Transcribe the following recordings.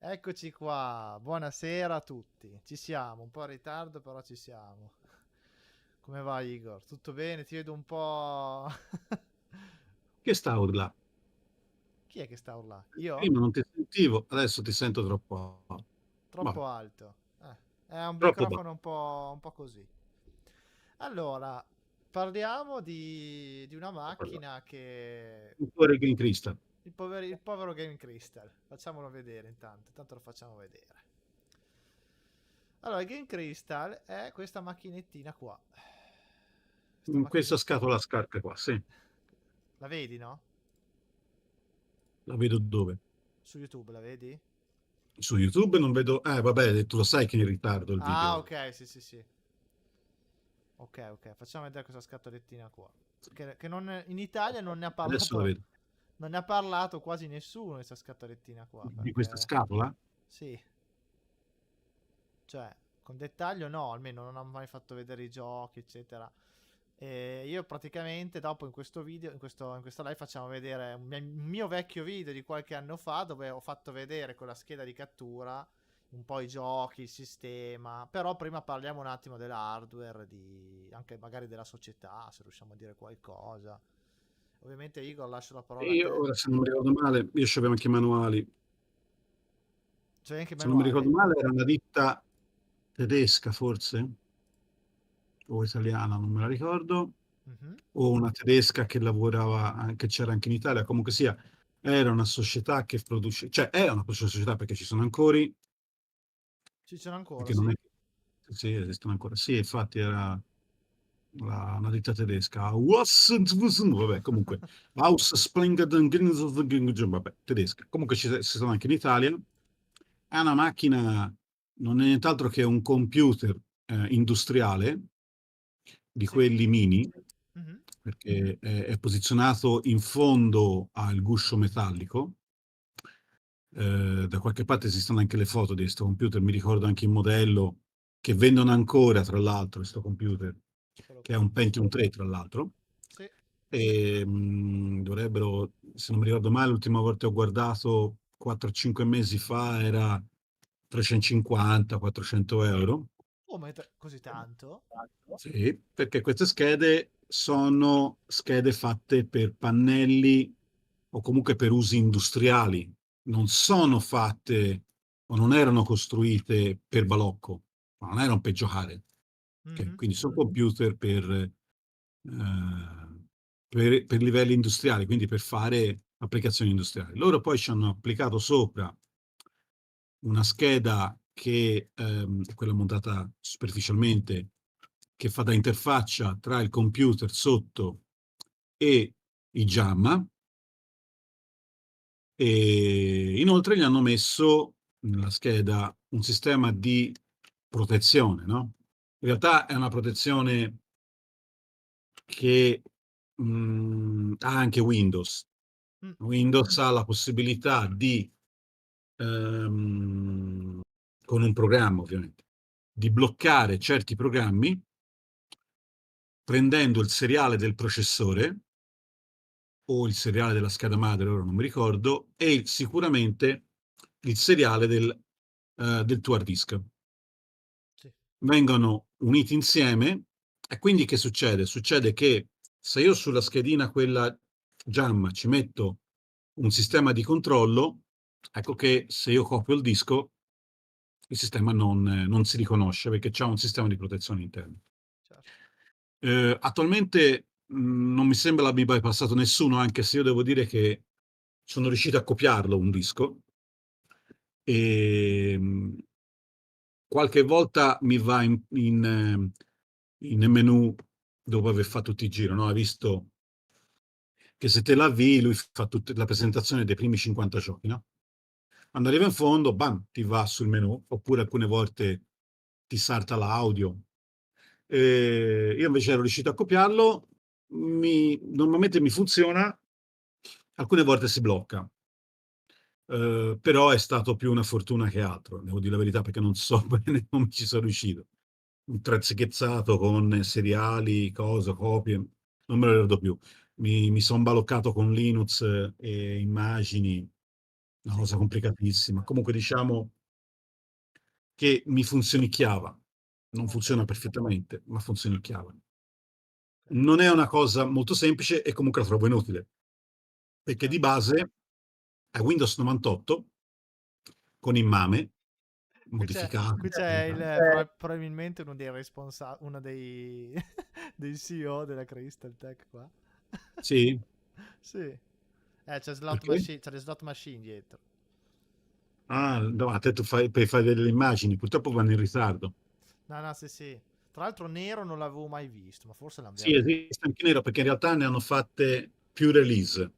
Eccoci qua, buonasera a tutti. Ci siamo, un po' in ritardo, però ci siamo. Come va Igor? Tutto bene? Ti vedo un po'. Che sta a urlà? Chi è che sta urlando? Io? Prima non ti sentivo, adesso ti sento troppo. Vabbè, Troppo alto. È un troppo basso. microfono un po' così. Allora, parliamo di una macchina che. Un po' Regan Crystal. Il povero Game Crystal. Facciamolo vedere intanto lo facciamo vedere. Allora, il Game Crystal è questa macchinettina qua. Questa In questa macchinettina. scatola a scarpe qua, sì. La vedi, no? La vedo dove? Su YouTube la vedi? Su YouTube non vedo. Vabbè, tu lo sai che è in ritardo il Ah, video. ok, sì, sì, sì. Ok, ok, facciamo vedere questa scatolettina qua. Che in Italia Adesso la vedo. non ne ha parlato quasi nessuno di questa scatolettina qua, Di questa perché scatola? sì, cioè, con dettaglio no, almeno non ha mai fatto vedere i giochi, eccetera. E io praticamente dopo in questo video, in questa live facciamo vedere un mio vecchio video di qualche anno fa dove ho fatto vedere con la scheda di cattura un po' i giochi, il sistema, però prima parliamo un attimo dell'hardware, anche magari della società, se riusciamo a dire qualcosa. Ovviamente Igor lascio la E parola a io, te. ora, se non mi ricordo male, io c'avevo anche i manuali. C'è anche i Se non mi ricordo manuali? male, era una ditta tedesca, forse, o italiana, non me la ricordo, Mhm. o una tedesca che lavorava, che c'era anche in Italia, comunque sia, era una società che produce, cioè è una società perché ci sono ancora, Ci sono ancora, perché non sì. è che sì, esistono ancora. Sì, infatti era una ditta tedesca. Vabbè, comunque, vabbè, tedesca. Comunque ci sono anche in Italia. È una macchina, non è nient'altro che un computer industriale di Sì. quelli mini, Mhm. perché è posizionato in fondo al guscio metallico. Da qualche parte esistono anche le foto di questo computer, mi ricordo anche il modello che vendono ancora, tra l'altro, questo computer, Eccolo che è qua. un Pentium 3, tra l'altro. Sì. E dovrebbero, se non mi ricordo male, l'ultima volta che ho guardato 4-5 mesi fa era 350-400 euro. Oh, ma così tanto? Sì, perché queste schede sono schede fatte per pannelli o comunque per usi industriali, non sono fatte o non erano costruite per balocco, ma non erano per giocare. Ok? Mhm. Quindi sono computer per livelli industriali, quindi per fare applicazioni industriali. Loro poi ci hanno applicato sopra una scheda che è quella montata superficialmente, che fa da interfaccia tra il computer sotto e i JAMA, e inoltre gli hanno messo nella scheda un sistema di protezione, no? In realtà è una protezione che ha anche Windows. Mm. Windows ha la possibilità di, ehm, con un programma ovviamente, di bloccare certi programmi prendendo il seriale del processore o il seriale della scheda madre, ora non mi ricordo, e sicuramente il seriale del tuo hard disk. Sì. Vengono uniti insieme e quindi che succede? Succede che se io sulla schedina quella JAM ci metto un sistema di controllo, ecco che se io copio il disco, il sistema non si riconosce perché c'è un sistema di protezione interno. Certo. Attualmente non mi sembra l'abbia bypassato nessuno, anche se io devo dire che sono riuscito a copiarlo un disco e qualche volta mi va in menu dopo aver fatto tutti i giri, no? Hai visto che se te l'avvii lui fa tutta la presentazione dei primi 50 giochi, no? Quando arriva in fondo, bam, ti va sul menu, oppure alcune volte ti salta l'audio. Io invece ero riuscito a copiarlo, normalmente mi funziona, alcune volte si blocca. Però è stato più una fortuna che altro, devo dire la verità, perché non so bene come ci sono riuscito. Un trezzacchezzato con seriali, cose, copie, non me lo ricordo più. Mi sono baloccato con Linux e immagini, una Sì. cosa complicatissima. Comunque diciamo che mi funzionicchiava. Non Ok, funziona perfettamente, ma funzionicchiava. ok. Non è una cosa molto semplice e comunque la trovo inutile, perché di Certo. base è Windows 98 con Immame modificato, Qui c'è eccetera. probabilmente uno dei responsabili, uno dei, dei CEO della Crystal Tech qua. Sì, Sì. C'è slot perché? machine, c'è le slot machine dietro. Ah, no, a te tu fai, per fare delle immagini, purtroppo vanno in ritardo. No, no, sì, sì. Tra l'altro nero non l'avevo mai visto, ma forse l'hanno Sì, verde. esiste anche nero perché in realtà ne hanno fatte più release,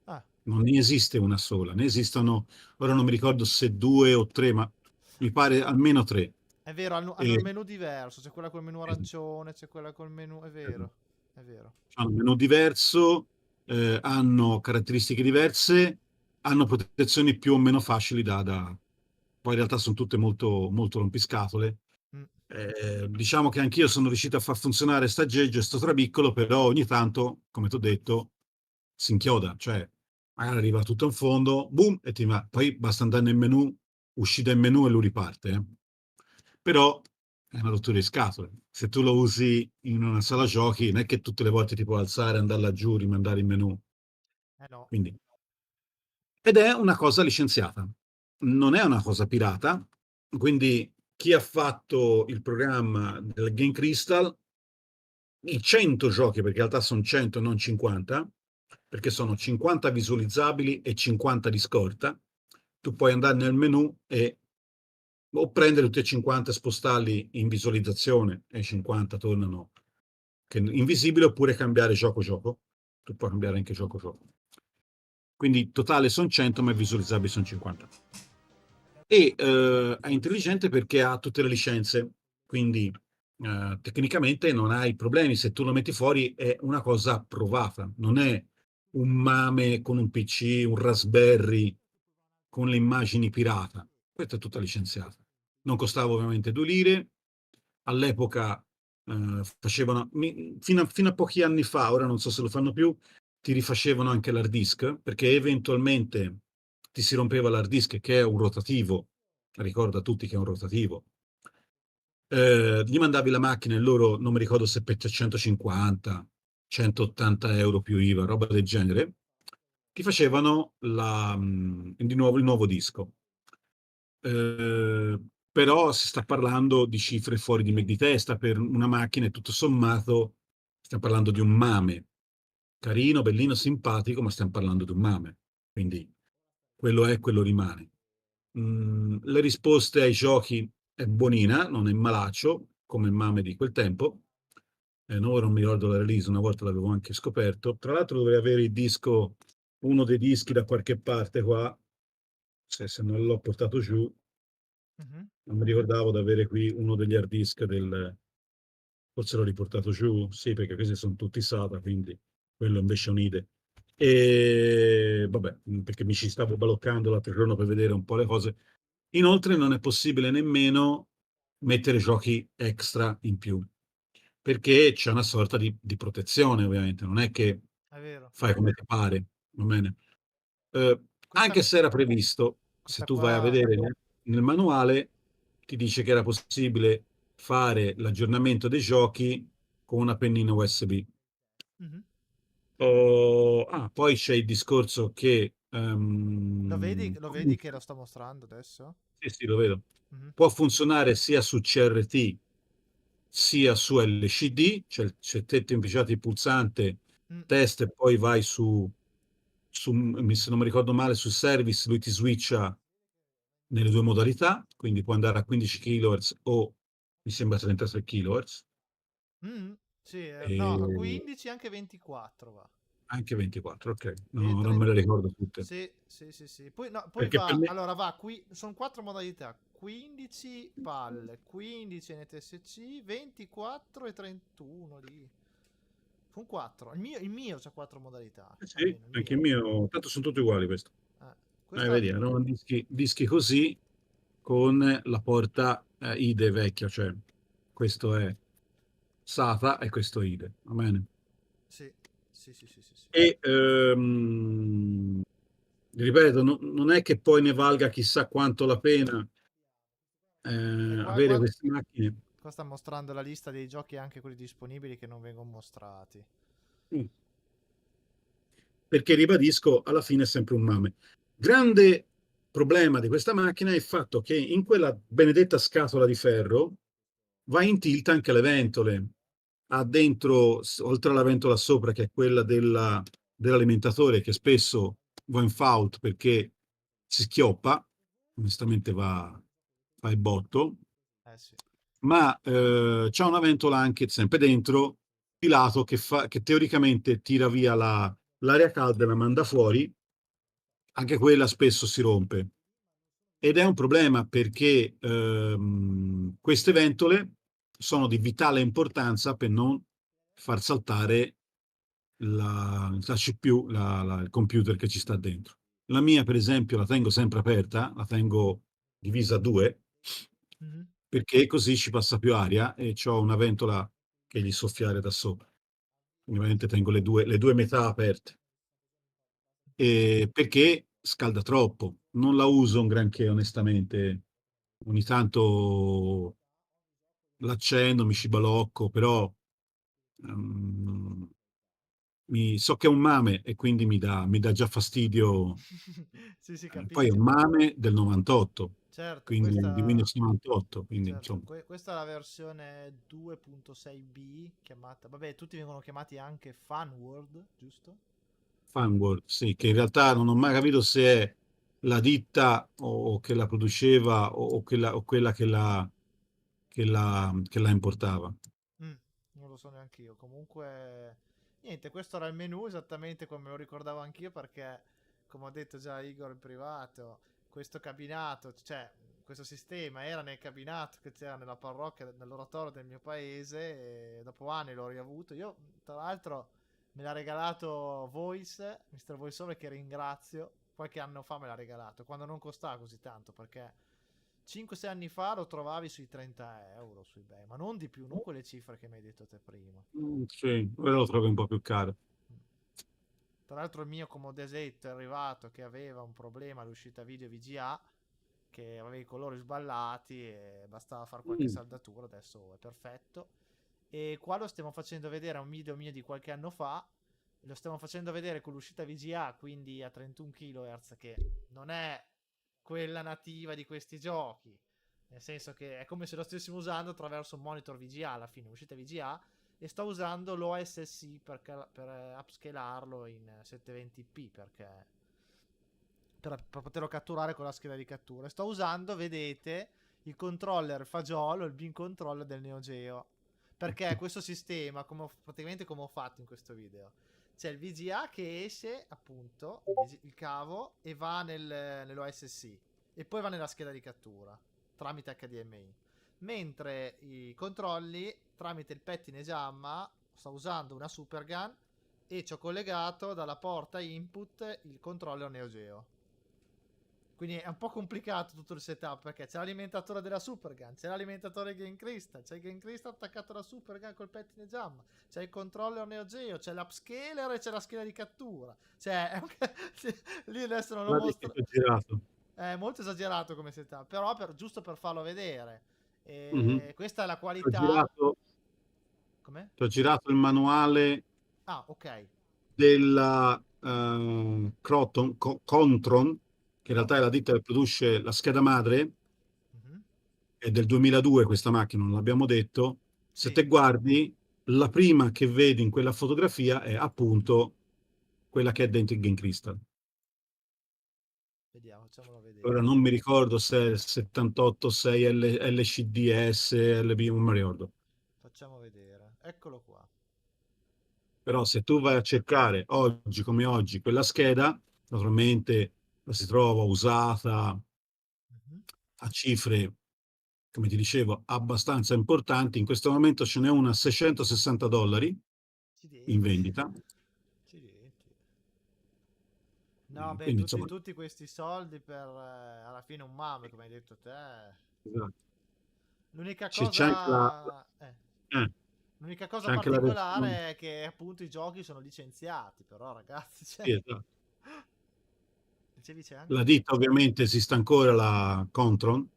Ah, non ne esiste una sola, ne esistono, ora non mi ricordo se due o tre, ma mi pare almeno tre. è vero, hanno il E, menu diverso, c'è quella col menu arancione, c'è quella col menu... È vero, è vero. hanno un menu diverso, hanno caratteristiche diverse, hanno protezioni più o meno facili poi in realtà sono tutte molto, molto rompiscatole. Mm. Diciamo che anch'io sono riuscito a far funzionare sta aggeggio e sto trabiccolo, però ogni tanto, come ti ho detto, si inchioda, cioè magari arriva tutto in fondo, boom, e poi basta andare nel menu, uscire dal menu e lui riparte. Però è una rottura di scatole. Se tu lo usi in una sala giochi, non è che tutte le volte ti puoi alzare, andare laggiù, rimandare il menu. Eh no. Quindi, ed è una cosa licenziata, non è una cosa pirata, quindi chi ha fatto il programma del Game Crystal, i 100 giochi, perché in realtà sono 100 non 50, perché sono 50 visualizzabili e 50 di scorta, tu puoi andare nel menu e o prendere tutti e 50 e spostarli in visualizzazione e i 50 tornano invisibili, oppure cambiare gioco-gioco. Tu puoi cambiare anche gioco-gioco. Quindi totale sono 100, ma visualizzabili sono 50. E è intelligente perché ha tutte le licenze, quindi tecnicamente non hai problemi. Se tu lo metti fuori è una cosa approvata, non è un mame con un PC, un Raspberry con le immagini pirata. Questa è tutta licenziata. Non costava ovviamente 2 lire. All'epoca facevano, fino a pochi anni fa, ora non so se lo fanno più, ti rifacevano anche l'hard disk, perché eventualmente ti si rompeva l'hard disk, che è un rotativo, ricorda a tutti che è un rotativo. Gli mandavi la macchina e loro, non mi ricordo se per 150, 180 euro più IVA, roba del genere, ti facevano di nuovo il nuovo disco. Eh, Però si sta parlando di cifre fuori di testa per una macchina e tutto sommato stiamo parlando di un mame, carino, bellino, simpatico, ma stiamo parlando di un mame. Quindi quello è, quello rimane. Le risposte ai giochi è buonina, non è malaccio, come il mame di quel tempo. No, ora non mi ricordo la release, una volta l'avevo anche scoperto. Tra l'altro dovrei avere il disco, uno dei dischi da qualche parte qua, se non l'ho portato giù, Mhm. non mi ricordavo di avere qui uno degli hard disk forse l'ho riportato giù, sì, perché questi sono tutti SATA, quindi quello invece è un IDE. E vabbè, perché mi ci stavo baloccando l'altro giorno per vedere un po' le cose. Inoltre non è possibile nemmeno mettere giochi extra in più, perché c'è una sorta di protezione, ovviamente, non è che È vero. fai come ti pare, va bene? Questa, Anche se era previsto, se questa tu vai a qua... vedere nel manuale, ti dice che era possibile fare l'aggiornamento dei giochi con una pennina USB. Mhm. Poi c'è il discorso che Lo vedi che lo sto mostrando adesso? sì, sì, lo vedo. Mhm. Può funzionare sia su CRT sia su LCD, cioè te impicciati il pulsante, Mm. test e poi vai se non mi ricordo male, su service, lui ti switcha nelle due modalità, quindi può andare a 15 kHz o mi sembra 33 kHz, Mm. Sì, no, a e 15 anche 24 va. anche 24, ok, E no, non me le ricordo tutte. sì, sì, sì, sì. Poi, no, poi Perché per va, me, allora va qui, sono quattro modalità, 15 palle, 15 NTSC, 24 e 31 lì. Sono 4. Il mio c'ha 4 modalità, sì, almeno il anche mio. il mio, tanto sono tutti uguali questo. Questa... Vedi, erano dischi così con la porta IDE vecchia, cioè questo è SATA e questo IDE, va bene? Sì, sì, sì, sì, sì, sì. E ripeto, non è che poi ne valga chissà quanto la pena E avere queste macchine. qua sta mostrando la lista dei giochi, anche quelli disponibili che non vengono mostrati. Mm. Perché ribadisco, alla fine è sempre un mame. Grande problema di questa macchina è il fatto che in quella benedetta scatola di ferro va in tilt anche le ventole. Ha dentro, oltre alla ventola sopra, che è quella dell'alimentatore, che spesso va in fault perché si schioppa, onestamente fa il botto, Eh sì. ma c'è una ventola anche sempre dentro, di lato, che teoricamente tira via l'aria calda e la manda fuori. Anche quella spesso si rompe. Ed è un problema perché queste ventole sono di vitale importanza per non far saltare la CPU, il computer che ci sta dentro. La mia, per esempio, la tengo sempre aperta, la tengo divisa a due, Mhm. perché così ci passa più aria e ho una ventola che gli soffia aria da sopra. Quindi ovviamente tengo le due metà aperte. Perché scalda troppo. Non la uso un granché, onestamente. Ogni tanto l'accendo, mi scibalocco, però ehm, so che è un mame e quindi mi dà già fastidio. Sì, sì, Poi è un capisco. mame del 98, Certo, quindi di Windows 98, quindi certo, insomma, questa è la versione 2.6b, chiamata, vabbè, tutti vengono chiamati anche FunWorld, giusto? Fanworld, sì, che in realtà non ho mai capito se è la ditta o che la produceva o quella che la importava. Mm, non lo so neanche io. Comunque, niente, questo era il menu esattamente come lo ricordavo anch'io perché, come ho detto già a Igor in privato, questo cabinato, cioè questo sistema era nel cabinato che c'era nella parrocchia, nell'oratorio del mio paese e dopo anni l'ho riavuto. Io, tra l'altro, me l'ha regalato Voice, Mr. VoiceOver, che ringrazio. Qualche anno fa me l'ha regalato, quando non costava così tanto, perché 5-6 anni fa lo trovavi sui 30 euro su eBay, ma non di più, non quelle cifre che mi hai detto te prima. Sì, quello lo trovo un po' più caro. Tra l'altro il mio comodesetto è arrivato che aveva un problema all'uscita video VGA, che aveva i colori sballati e bastava fare qualche Mm. saldatura, adesso è perfetto. E qua lo stiamo facendo vedere, è un video mio di qualche anno fa, lo stiamo facendo vedere con l'uscita VGA, quindi a 31 kHz, che non è quella nativa di questi giochi, nel senso che è come se lo stessimo usando attraverso un monitor VGA alla fine, uscita VGA, e sto usando l'OSSI per upscalarlo in 720p perché per poterlo catturare con la scheda di cattura. Sto usando, vedete, il controller fagiolo, il beam controller del Neo Geo. Perché questo sistema, praticamente come ho fatto in questo video, c'è il VGA che esce appunto il cavo e va nell'OSSI e poi va nella scheda di cattura tramite HDMI. Mentre i controlli tramite il pettine JAMMA sto usando una Supergun e ci ho collegato dalla porta input il controller Neo Geo. Quindi è un po' complicato tutto il setup perché c'è l'alimentatore della Supergun, c'è l'alimentatore Game Crystal, c'è il Game Crystal attaccato alla Supergun col pettine JAMMA, c'è il controller Neo Geo, c'è l'upscaler e c'è la scheda di cattura. Cioè, lì adesso non lo Guardi che mostro. ho girato. È molto esagerato come setup, però giusto per farlo vedere. Mhm. E questa è la Ho qualità. girato, Com'è? ho girato il manuale Ah, ok. della Contron, che in realtà è Ok. la ditta che produce la scheda madre, Mhm. è del 2002 questa macchina, non l'abbiamo detto. Se Sì, te guardi, la prima che vedi in quella fotografia è appunto quella che è dentro il Game Crystal. vediamo, facciamolo Ora vedere. non mi ricordo se è il 78, 6 LCDS, LB, non mi ricordo. Facciamo vedere. Eccolo qua. Però se tu vai a cercare oggi come oggi quella scheda, naturalmente la si trova usata Mhm. a cifre, come ti dicevo, abbastanza importanti. In questo momento ce n'è una a $660 in Accidenti. vendita. Accidenti. No, beh, Quindi tutti, insomma, tutti questi soldi per alla fine un mame, come hai detto te. esatto. L'unica C'è anche la, cosa. eh, L'unica cosa c'è anche la versione. particolare è che appunto i giochi sono licenziati, però ragazzi, cioè, Sì, esatto. Dicevi c'è La anche? ditta ovviamente esiste ancora, la Contron,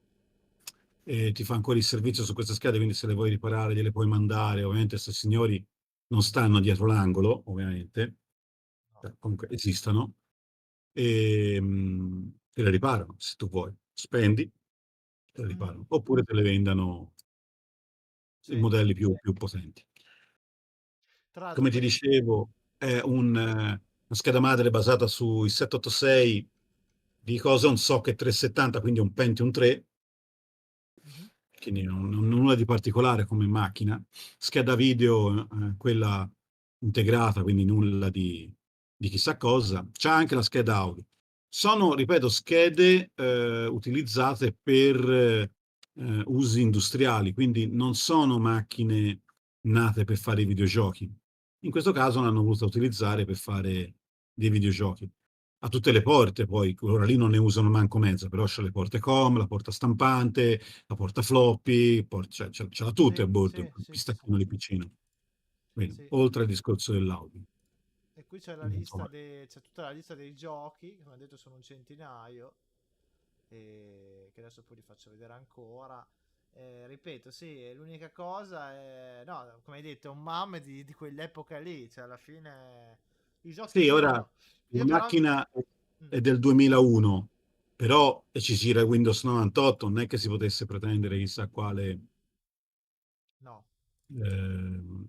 e ti fa ancora il servizio su queste schede, quindi se le vuoi riparare gliele puoi mandare. Ovviamente questi signori non stanno dietro l'angolo, ovviamente, No. comunque esistono, e te le riparano se tu vuoi. Spendi, te le Mhm. riparano. Oppure te le vendano in Sì. modelli più potenti. Tra l'altro Come ti dicevo, è una scheda madre basata sui 786 di cosa, un socket 370, quindi un Pentium 3, Mhm. quindi nulla di particolare come macchina. Scheda video, quella integrata, quindi nulla di chissà cosa. C'è anche la scheda audio. Sono, ripeto, schede utilizzate per usi industriali, quindi non sono macchine nate per fare i videogiochi. In questo caso l'hanno voluta utilizzare per fare dei videogiochi. A tutte le porte, poi, ora lì non ne usano manco mezza, però c'è le porte COM, la porta stampante, la porta floppy, cioè, ce l'ha tutte a sì, bordo, il sì, sì, sì, sì. pistacchino di piccino. Quindi, Sì. oltre al discorso dell'audio. E qui c'è la Quindi, lista insomma, c'è tutta la lista dei giochi, che come ho detto sono un centinaio, e che adesso poi li faccio vedere ancora. Ripeto, sì, l'unica cosa è, no, come hai detto, è un MAM di quell'epoca lì, cioè alla fine i giochi sì, ora girano. la Io però... macchina Mm, è del 2001, però e ci gira Windows 98, non è che si potesse pretendere no. ehm,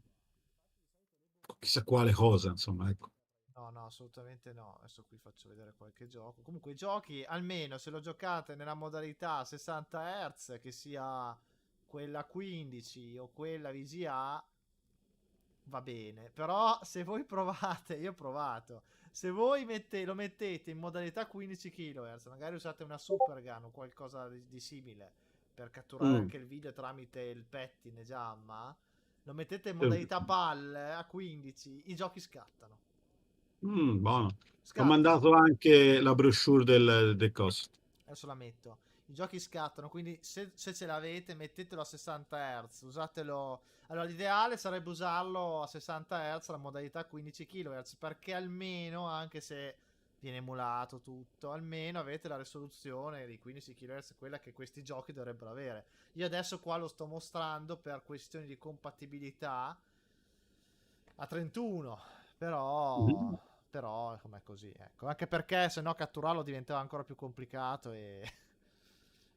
chissà quale cosa, insomma, ecco. No, no, assolutamente no. Adesso qui faccio vedere qualche gioco. Comunque i giochi, almeno se lo giocate nella modalità 60 Hz, che sia quella 15 o quella VGA, va bene. Però se voi provate, io ho provato, se voi lo mettete in modalità 15 kHz, magari usate una Super Gun o qualcosa di simile per catturare Mm, anche il video tramite il petting Jamma, lo mettete in sì. modalità PAL a 15, i giochi scattano. Buono. Ho Scattano. mandato anche la brochure del coso. Adesso la metto. I giochi scattano, quindi se ce l'avete mettetelo a 60 Hz, usatelo. Allora l'ideale sarebbe usarlo a 60 Hz, la modalità 15 kHz, perché almeno, anche se viene emulato tutto, almeno avete la risoluzione di 15 kHz, quella che questi giochi dovrebbero avere. Io adesso qua lo sto mostrando per questioni di compatibilità a 31, però Mhm. com'è così, ecco. Anche perché se no catturarlo diventava ancora più complicato e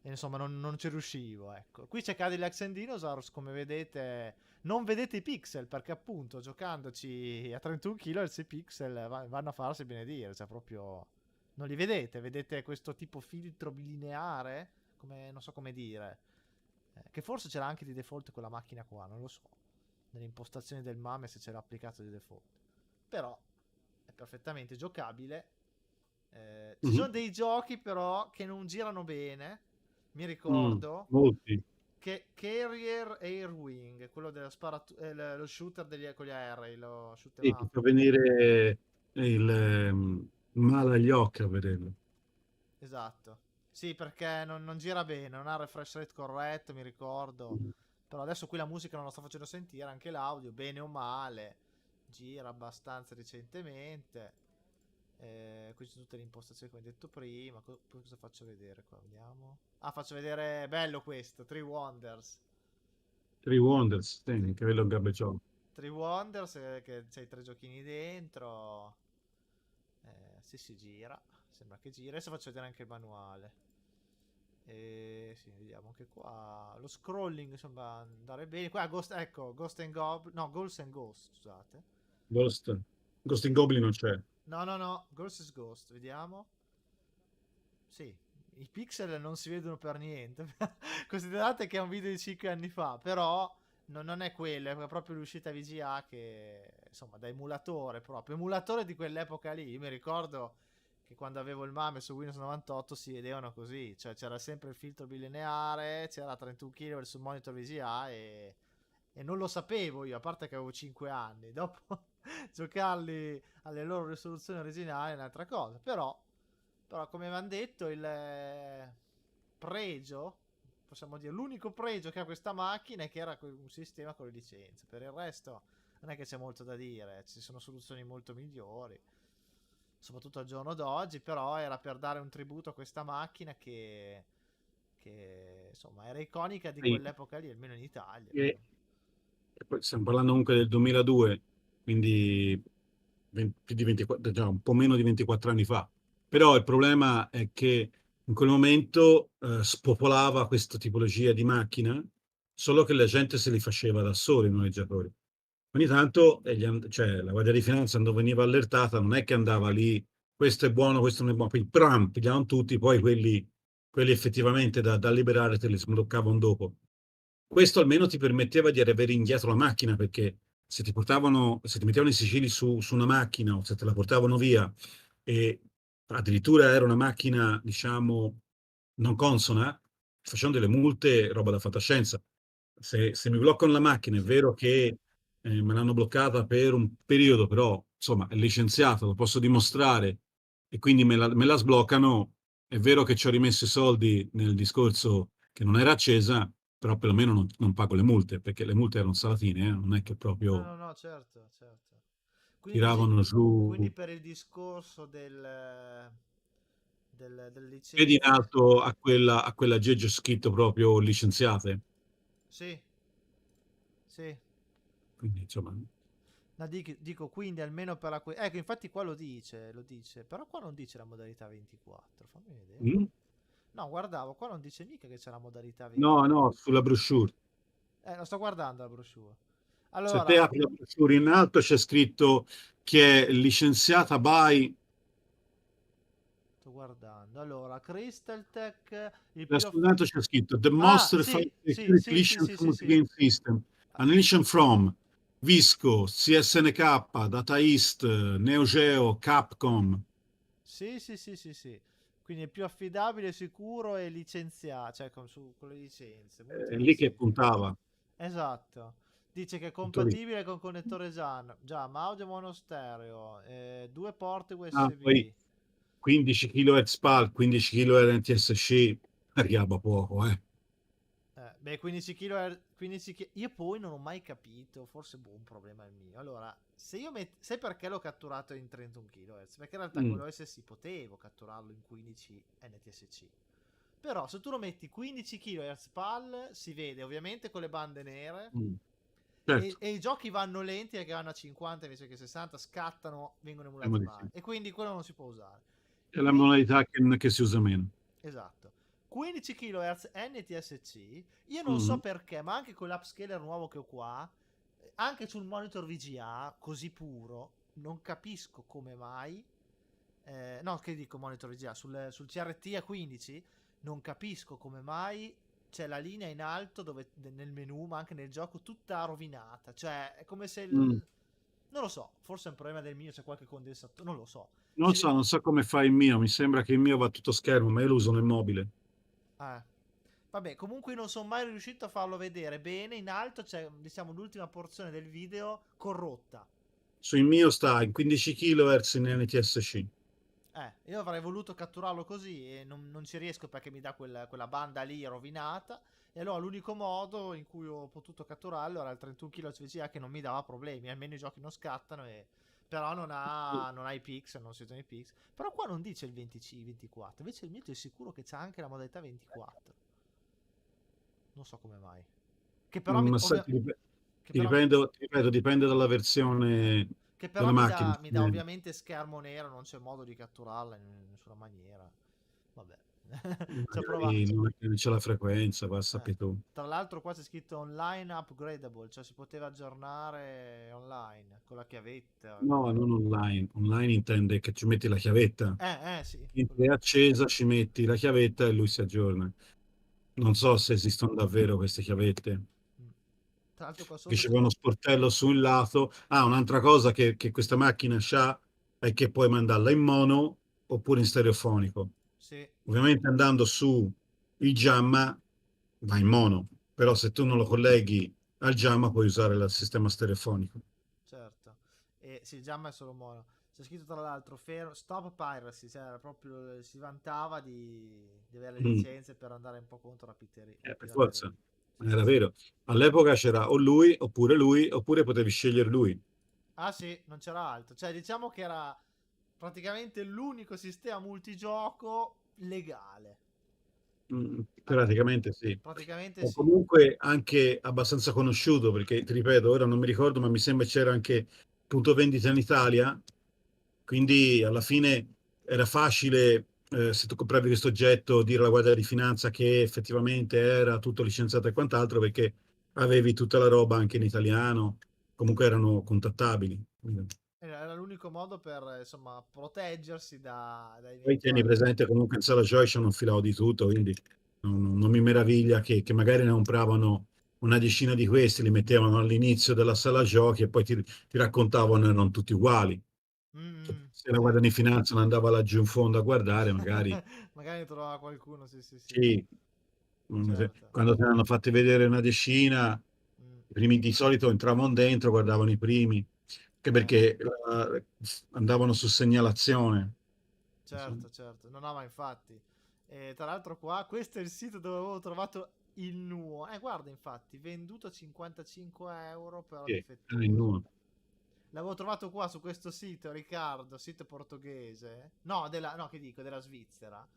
insomma non ci riuscivo, ecco. Qui c'è Cadillacs and Dinosaurs, come vedete non vedete i pixel perché appunto giocandoci a 31 kHz i pixel vanno a farsi benedire, cioè proprio non li vedete, vedete questo tipo filtro bilineare, come non so come dire, che forse c'era anche di default quella macchina qua, non lo so nelle impostazioni del MAME se c'era applicato di default. Però è perfettamente giocabile. Ci Mhm. sono dei giochi però che non girano bene. Mi Mm, ricordo molti. che Carrier Airwing, quello della lo shooter con gli aerei, lo shoot 'em Sì, ti up. fa venire male agli occhi a vederlo. Esatto. Sì, perché non gira bene, non ha il refresh rate corretto, mi ricordo. Mm. Però adesso qui la musica non la sto facendo sentire, anche l'audio, bene o male, gira abbastanza recentemente. Qui sono tutte le impostazioni come detto prima. Poi cosa faccio vedere qua? Vediamo. Ah, faccio vedere. Bello questo. Three Wonders. Three Wonders, sì, Three, che quello gabbeggiò. Three Wonders. Che c'hai tre giochini dentro. Sì, si gira. Sembra che gira. Adesso faccio vedere anche il manuale. Sì, vediamo anche qua. Lo scrolling sembra andare bene. Qua Ghost, ecco, Ghost and Goblin. No, Ghosts and Ghost, scusate. Ghost, Ghost in Goblin non c'è. No, no, no. Ghost is Ghost. Vediamo. Sì, i pixel non si vedono per niente. Considerate che è un video di 5 anni fa, però non è quello, è proprio l'uscita VGA che, insomma, da emulatore proprio, emulatore di quell'epoca lì. Io mi ricordo che quando avevo il MAME su Windows 98 si vedevano così, cioè c'era sempre il filtro bilineare, c'era 31 kHz sul monitor VGA e non lo sapevo io, a parte che avevo 5 anni. Dopo giocarli alle loro risoluzioni originali è un'altra cosa, però come avevano detto il pregio, possiamo dire l'unico pregio che ha questa macchina è che era un sistema con le licenze. Per il resto non è che c'è molto da dire, ci sono soluzioni molto migliori. soprattutto al giorno d'oggi, però era per dare un tributo a questa macchina che insomma era iconica di Sì. quell'epoca lì, almeno in Italia. E, e poi stiamo parlando comunque del 2002, quindi più di 24, già un po' meno di 24 anni fa. Però il problema è che in quel momento spopolava questa tipologia di macchina, solo che la gente se li faceva da soli, i noleggiatori. Ogni tanto cioè, la Guardia di Finanza, quando veniva allertata, non è che andava lì, questo è buono, questo non è buono, poi pram, pigliavano tutti, poi quelli effettivamente da liberare te li sbloccavano dopo. Questo almeno ti permetteva di avere indietro la macchina, perché se ti mettevano i sigilli su una macchina o se te la portavano via e addirittura era una macchina, diciamo, non consona, facevano delle multe, roba da fantascienza. Se mi bloccano la macchina, è Sì. vero che me l'hanno bloccata per un periodo, però insomma è licenziato, lo posso dimostrare e quindi me la sbloccano. È vero che ci ho rimesso i soldi nel discorso che non era accesa, però perlomeno non pago le multe, perché le multe erano salatine, non è che No, proprio no, no, certo, certo. Quindi dici, tiravano quindi giù. per il discorso delle Vedi in licenze, alto a quella G c'è scritto proprio licenziate, sì, sì. quindi insomma. No, dico, quindi almeno per la... Ecco, infatti qua lo dice, però qua non dice la modalità 24, fammi vedere. Mm? No, guardavo, qua non dice mica che c'è la modalità No, 24. no, sulla brochure. Lo sto guardando la brochure. Se te Allora, apri la brochure in alto c'è scritto che è licenziata by. sto guardando. Allora, Crystal Tech, il Da più... studente c'è scritto The Ah, Most sì, Refined sì, Electric sì, sì, License sì, sì, sì. Multi-Game System. Annihilation from Visco, CSNK, Data East, Neo Geo, Capcom. Sì, sì, sì, sì, sì. Quindi è più affidabile, sicuro e licenziato, cioè con le licenze, È lì che multilicenze. puntava. Esatto. Dice che è Tutto lì. compatibile con connettore JAN, già, ma audio mono stereo, due porte Ah, poi USB. 15 kHz PAL, 15 kHz NTSC, arriva poco, eh. Beh, 15 kg, 15 io poi non ho mai capito, forse boh, un problema è mio. Allora, se io sai perché l'ho catturato in 31 kHz? Perché in realtà con Mm, l'OSS potevo catturarlo in 15 NTSC. Però se tu lo metti 15 kHz PAL si vede ovviamente con le bande nere mm. e, Certo, e i giochi vanno lenti perché vanno a 50 invece che 60, scattano, vengono siamo emulati di sì. male e quindi quello non si può usare. È la Quindi, modalità che si usa meno. esatto. 15 kHz NTSC, io non so Mm, perché, ma anche con l'upscaler nuovo che ho qua, anche sul monitor VGA, così puro, non capisco come mai, no, che dico monitor VGA, sul CRT a 15, non capisco come mai c'è la linea in alto dove, nel menu, ma anche nel gioco, tutta rovinata. Cioè, è come se mm. non lo so, forse è un problema del mio, c'è qualche condensatore, non lo so. Non so, non so come fa il mio, mi sembra che il mio va tutto schermo, ma io lo uso nel mobile. Eh. Vabbè, comunque non sono mai riuscito a farlo vedere bene. In alto c'è, diciamo, l'ultima porzione del video corrotta. Sul mio sta in 15 kHz in NTSC. Io avrei voluto catturarlo così e non ci riesco perché mi dà quella banda lì rovinata. E allora l'unico modo in cui ho potuto catturarlo era il 31 kHz VGA che non mi dava problemi. Almeno i giochi non scattano però non ha i pixel, non si vedono i pixel. Però qua non dice il 20C24. Invece il mio è sicuro che c'ha anche la modalità 24. Non so come mai. Che però mi, Ma sai, ovvia- che ti però mi, ripeto, dipende dalla Eh, versione che però della macchina. mi dà ovviamente schermo nero, non c'è modo di catturarla in nessuna maniera. Vabbè, ci ho Magari provato. non c'è la frequenza, va a Eh, sapere tu. Tra l'altro qua c'è scritto online upgradable, cioè si poteva aggiornare online con la chiavetta. No, non online. Online intende che ci metti la chiavetta. Sì. Mentre è accesa ci metti la chiavetta e lui si aggiorna. Non so se esistono davvero queste chiavette. Mm. Tra l'altro qua Che sotto c'è c'è... uno sportello sul lato. Ah, un'altra cosa che questa macchina ha è che puoi mandarla in mono oppure in stereofonico. Sì, Ovviamente andando su il Jamma va in mono, però se tu non lo colleghi al Jamma puoi usare il sistema stereofonico. certo. E sì, già è solo mono. C'è scritto tra l'altro Stop Piracy, cioè proprio si vantava di avere le Mm. licenze per andare un po' contro la Per pirateria. forza, Sì, sì, era sì. vero. All'epoca c'era o lui, oppure potevi scegliere lui. Ah sì, non c'era altro. Cioè, diciamo che era praticamente l'unico sistema multigioco legale. Allora, Praticamente sì. praticamente O sì. comunque anche abbastanza conosciuto, perché ti ripeto, ora non mi ricordo, ma mi sembra c'era anche punto vendita in Italia, quindi alla fine era facile, se tu compravi questo oggetto, dire alla Guardia di Finanza che effettivamente era tutto licenziato e quant'altro, perché avevi tutta la roba anche in italiano, comunque erano contattabili. Era l'unico modo per, insomma, proteggersi da Poi tieni eventuali... presente comunque in sala Joy c'è un filao di tutto, quindi non mi meraviglia che magari ne compravano una decina di questi, li mettevano all'inizio della sala giochi e poi ti raccontavano erano tutti uguali. Se la Sì. Guardia di Finanza non andava laggiù in fondo a guardare, magari Magari ne trovava qualcuno, sì, sì, sì. sì, Certo. quando te ne hanno fatti vedere una decina, Mm, i primi di solito entravano dentro, guardavano i primi, anche eh, perché andavano su segnalazione. certo, certo. No, no, ma infatti. E tra l'altro qua, questo è il sito dove avevo trovato il nuo. Guarda, infatti, venduto a 55 euro, però Sì, in difettoso. uno. L'avevo trovato qua su questo sito, Riccardo, sito portoghese. No, no, che dico, della Svizzera.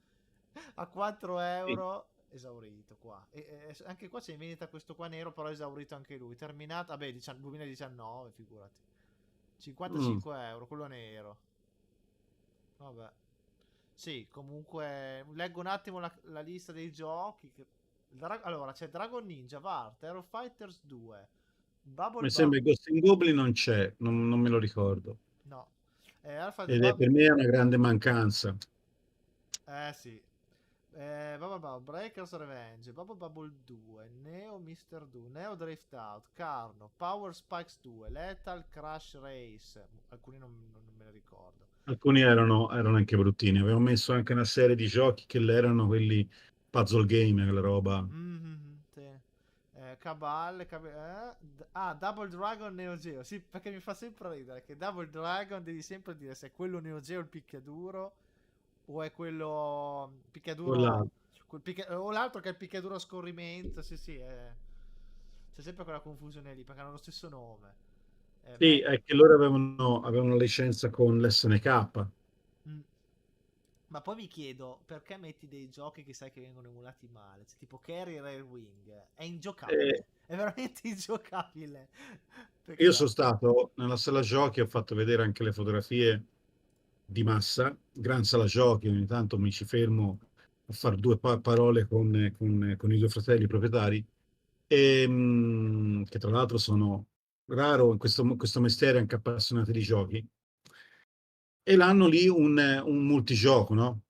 A 4 Sì. euro esaurito qua. Anche qua c'è in vendita questo qua nero, però esaurito anche lui. Terminato, vabbè, 2019, figurati. Mm. 55 euro, quello nero. Vabbè. Sì, comunque, leggo un attimo la lista dei giochi. Allora, c'è Dragon Ninja, Vart, Aero Fighters 2, Bubble Mi sembra Bubble. che Ghost in Goblin non c'è, non me lo ricordo. No. Alpha Ed è per me è una grande mancanza. sì. Bubble Bubble, Breakers Revenge, Bubble Bubble 2, Neo Mr. Do, Neo Drift Out, Carno, Power Spikes 2, Lethal Crash Race. Alcuni non me ne ricordo. Alcuni erano anche bruttini. Avevo messo anche una serie di giochi che erano quelli puzzle game, quella roba. Sì. Cabal, Double Dragon Neo Geo. Sì, perché mi fa sempre ridere che Double Dragon devi sempre dire se è quello Neo Geo il picchiaduro o è quello Quella- picchiaduro o l'altro che è il picchiaduro a scorrimento. Sì, sì, c'è sempre quella confusione lì perché hanno lo stesso nome. Sì, è che loro avevano una licenza con l'SNK. Mm. Ma poi mi chiedo perché metti dei giochi che sai che vengono emulati male, cioè, tipo Carry Rare Wing, è E ingiocabile, è veramente ingiocabile. io sono Peccato. stato nella sala giochi, ho fatto vedere anche le fotografie di massa, gran sala giochi, ogni tanto mi ci fermo a fare due parole con i due fratelli proprietari, che tra l'altro sono raro in questo mestiere anche appassionati di giochi, e l'hanno lì un multigioco, no?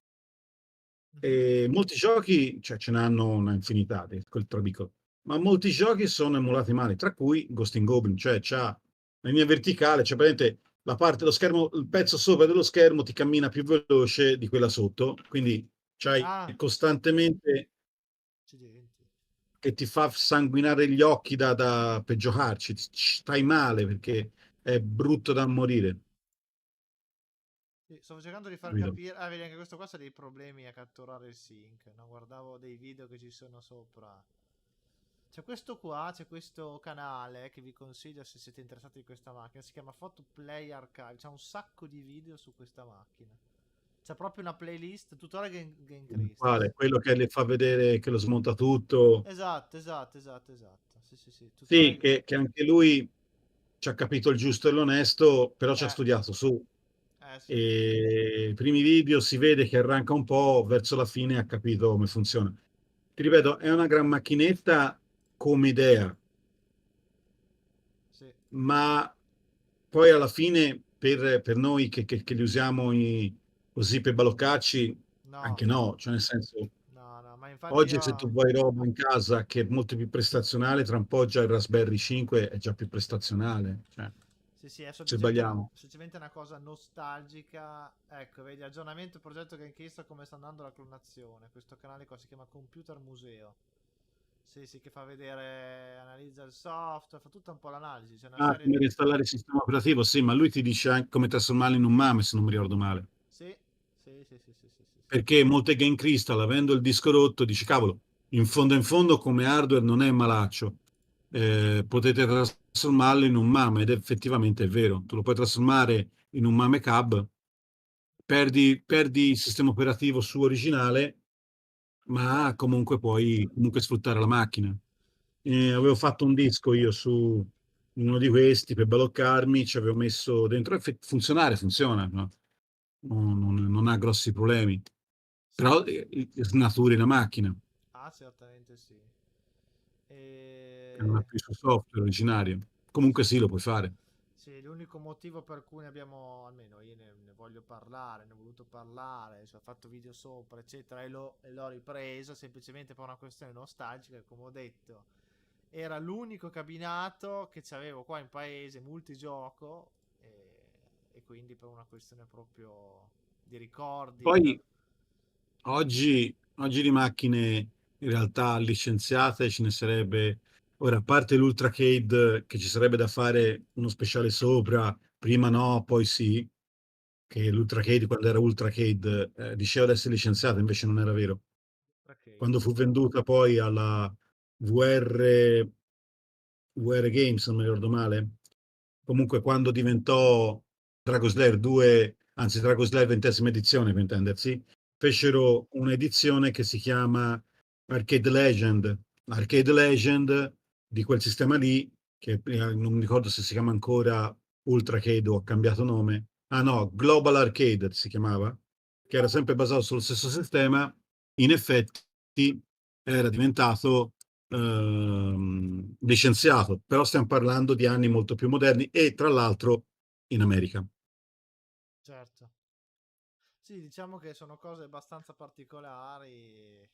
Mhm. E molti giochi, cioè ce n'hanno una infinità di quel trabico, ma molti giochi sono emulati male, tra cui Ghost in Goblin, cioè c'ha la linea verticale, cioè praticamente la parte dello schermo, il pezzo sopra dello schermo ti cammina più veloce di quella sotto, quindi c'hai Ah, costantemente accidenti. che ti fa sanguinare gli occhi per giocarci, stai male perché è brutto da morire. Sì, stavo cercando di far Capito? capire. Ah, vedi, anche questo qua c'ha dei problemi a catturare il sync. No? Guardavo dei video che ci sono sopra. C'è questo qua, c'è questo canale che vi consiglio se siete interessati di questa macchina. Si chiama Photo Play Archive. C'è un sacco di video su questa macchina. C'è proprio una playlist, tutorial Game Crystals. Quale? Quello che le fa vedere che lo smonta tutto. Esatto, esatto, esatto, esatto. Sì, sì, sì. Sì, Tutorial. che anche lui ci ha capito il giusto e l'onesto, però ci ha Eh, studiato su. sì. E i primi video si vede che arranca un po', verso la fine ha capito come funziona. Ti ripeto, è una gran macchinetta come idea, Sì. ma poi alla fine per noi che li usiamo così per baloccarci, No, anche no, cioè nel senso, no, no, ma infatti oggi se io. tu vuoi roba in casa che è molto più prestazionale, tra un po' già il Raspberry 5 è già più prestazionale, cioè, Sì, sì, è se semplicemente, sbagliamo. semplicemente una cosa nostalgica. Ecco, vedi, aggiornamento progetto che chiesto come sta andando la clonazione. Questo canale qua si chiama Computer Museo. Sì, sì, che fa vedere, analizza il software, fa tutta un po' l'analisi. C'è una Ah, serie come di. reinstallare il sistema operativo, sì, ma lui ti dice anche come trasformarlo in un MAME, se non mi ricordo male. Sì, sì, sì, sì, sì, sì, sì, sì. Perché molte Game Crystal, avendo il disco rotto, dici, cavolo, in fondo come hardware non è malaccio. Potete trasformarlo in un MAME, ed effettivamente è vero. Tu lo puoi trasformare in un MAME cab, perdi il sistema operativo suo originale, ma comunque puoi comunque sfruttare la macchina. Avevo fatto un disco io su uno di questi per bloccarmi, ci avevo messo dentro, funziona, no? Non ha grossi problemi, Sì, però snaturi la macchina, ah, certamente sì. non ha E... più il suo software originario. Comunque sì, lo puoi fare. Sì, l'unico motivo per cui ne abbiamo, almeno io ne voglio parlare, ne ho voluto parlare, cioè, ho fatto video sopra, eccetera, e l'ho ripreso semplicemente per una questione nostalgica, come ho detto. Era l'unico cabinato che c'avevo qua in paese, multigioco, e quindi per una questione proprio di ricordi. Poi oggi di macchine in realtà licenziate ce ne sarebbe, ora a parte l'Ultracade che ci sarebbe da fare uno speciale sopra, prima no, poi sì, che l'Ultracade quando era Ultracade diceva di essere licenziata, invece non era vero. Arcade. Quando fu venduta poi alla VR Games, non mi ricordo male, comunque quando diventò Dragon Slayer 2, anzi Dragon Slayer 20ª edizione per intendersi, fecero un'edizione che si chiama Arcade Legend. Arcade Legend di quel sistema lì, che non mi ricordo se si chiama ancora Ultracade o ha cambiato nome. Ah no, Global Arcade si chiamava, che era sempre basato sullo stesso sistema, in effetti era diventato licenziato, però stiamo parlando di anni molto più moderni e tra l'altro in America. Certo. Sì, diciamo che sono cose abbastanza particolari,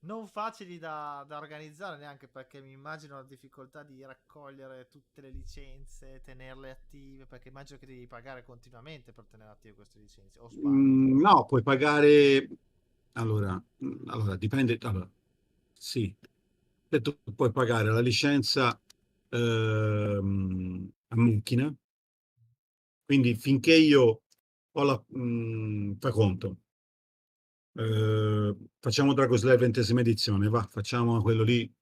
non facili da organizzare neanche perché mi immagino la difficoltà di raccogliere tutte le licenze, tenerle attive, perché immagino che devi pagare continuamente per tenere attive queste licenze, o sbaglio? No, puoi pagare, allora dipende, allora, sì, se tu puoi pagare la licenza a macchina, quindi finché io ho fa conto, facciamo Dragon Slayer 20ª edizione, va, facciamo quello lì,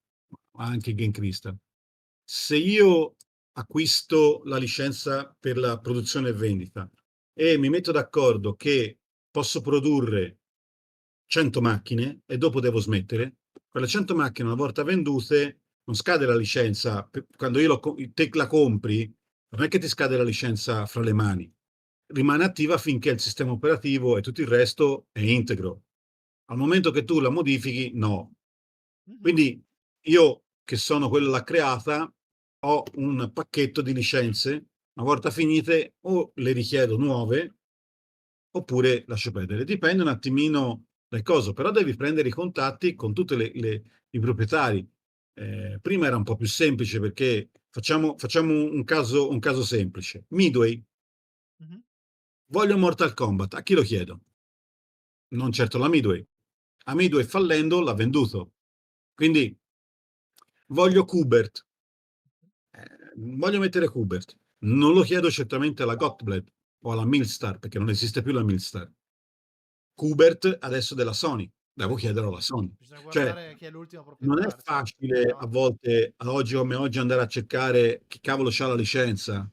anche Game Crystal. Se io acquisto la licenza per la produzione e vendita e mi metto d'accordo che posso produrre 100 macchine e dopo devo smettere, quelle 100 macchine una volta vendute non scade la licenza, quando te la compri non è che ti scade la licenza fra le mani, rimane attiva finché il sistema operativo e tutto il resto è integro. Al momento che tu la modifichi, no. Mhm. Quindi io, che sono quello che l'ha creata, ho un pacchetto di licenze, una volta finite o le richiedo nuove oppure lascio perdere. Dipende un attimino dal coso, però devi prendere i contatti con tutti i proprietari. Prima era un po' più semplice perché facciamo un caso semplice. Midway, Mhm. voglio Mortal Kombat, a chi lo chiedo? Non certo la Midway. A Midway fallendo l'ha venduto. Quindi voglio Kubert, voglio mettere Kubert. Non lo chiedo certamente alla Gottbled o alla Milstar, perché non esiste più la Milstar. Kubert adesso della Sony, devo chiederlo alla Sony. Bisogna Cioè, guardare chi è l'ultimo non è proprietario, certo. facile a No, volte, a oggi come oggi, andare a cercare chi cavolo c'ha la licenza.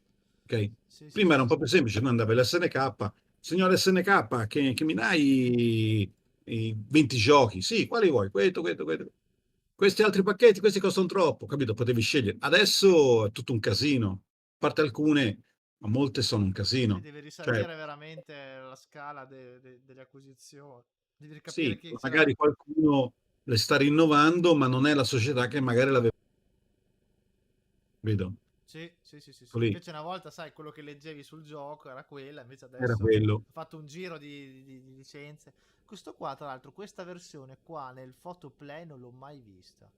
Ok? sì, sì, Prima era sì, un po' sì. più semplice, tu andavi all'SNK, signor SNK, che mi dai i 20 giochi? Sì, quali vuoi? Questo. Questi altri pacchetti, questi costano troppo, capito? Potevi scegliere. Adesso è tutto un casino. A parte alcune, ma molte sono un Sì, casino. devi Cioè, risalire veramente la scala delle acquisizioni. Devi capire sì, chi ce l'ha. magari qualcuno le sta rinnovando, ma non è la società che magari l'aveva, vedo, Sì, sì, sì, sì, sì. lì, Invece una volta, sai, quello che leggevi sul gioco era quella, invece era adesso quello. ho fatto un giro di licenze. Questo qua, tra l'altro, questa versione qua nel Photoplay non l'ho mai vista.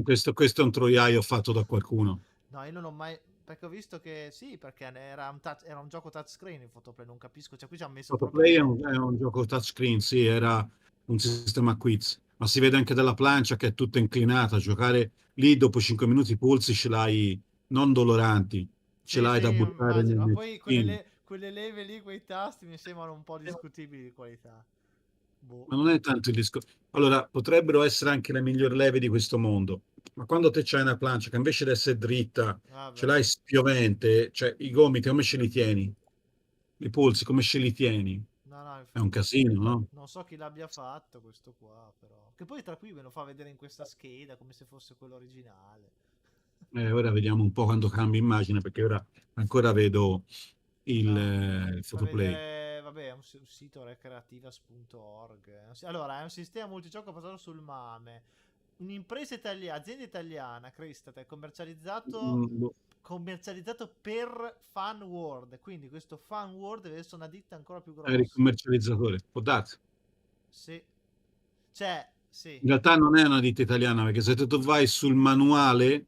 Questo è un troiaio fatto da qualcuno. No, io non ho mai... Perché ho visto che sì, perché era un gioco touchscreen il Photoplay, non capisco. Cioè, qui ci hanno messo proprio Photoplay delle... è un gioco touchscreen, sì, era un sistema quiz, ma si vede anche dalla plancia che è tutta inclinata. Giocare lì dopo 5 minuti i polsi ce l'hai non doloranti, ce Sì, l'hai sì, da buttare immagino. Ma nel poi cestino. quelle leve lì, quei tasti mi sembrano un po' discutibili di qualità. Boh, Ma non è tanto il discorso. Allora, potrebbero essere anche le miglior leve di questo mondo, ma quando te c'hai una plancia che invece di essere dritta, ce vabbè. l'hai spiovente, cioè i gomiti come ce li tieni? I polsi come ce li tieni? No, no, È un infatti casino, no? non so chi l'abbia fatto questo qua, però. Che poi tra cui me lo fa vedere in questa scheda come se fosse quello originale. Ora vediamo un po' quando cambia immagine, perché ora ancora vedo No, il fa photoplay. vedere, vabbè, è un sito recreativas.org. Allora, è un sistema multigioco basato sul MAME. Un'impresa italiana, azienda italiana, Cristate, Boh, commercializzato per Fan World. Quindi questo Fan World deve essere una ditta ancora più è il grossa. commercializzatore, può darsi. Sì. Cioè, sì. In realtà non è una ditta italiana, perché se tu vai sul manuale,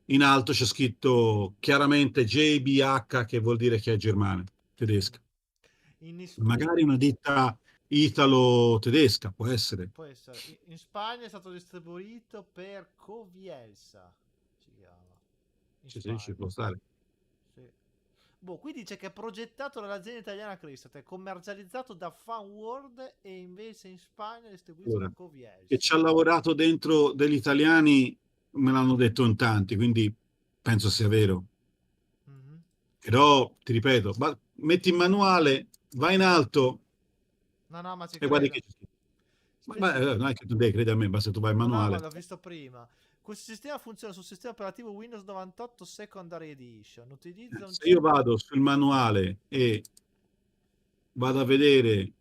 in alto c'è scritto chiaramente JBH, che vuol dire che è germana, Mm. tedesca. In, Magari una ditta italo-tedesca, può essere. può essere. In Spagna è stato distribuito per Covielsa. Si chiama. In Sì, ci può Spagna. stare. Sì. Boh, qui dice che è progettato dall'azienda italiana Cristate, commercializzato da Fanworld e invece in Spagna è distribuito da Ora, che ci Covielsa. ha lavorato dentro degli italiani, me l'hanno detto in tanti, quindi penso sia vero. Mhm. Però, ti ripeto, metti il manuale, vai in alto No, no, ma ci e guardi che credo. c'è scritto. Specie... Non è che tu devi credere a me, basta che tu vai al No, no, ma manuale. l'ho visto prima. Questo sistema funziona sul sistema operativo Windows 98 Secondary Edition. Utilizza un Se io chip. vado sul manuale e vado a vedere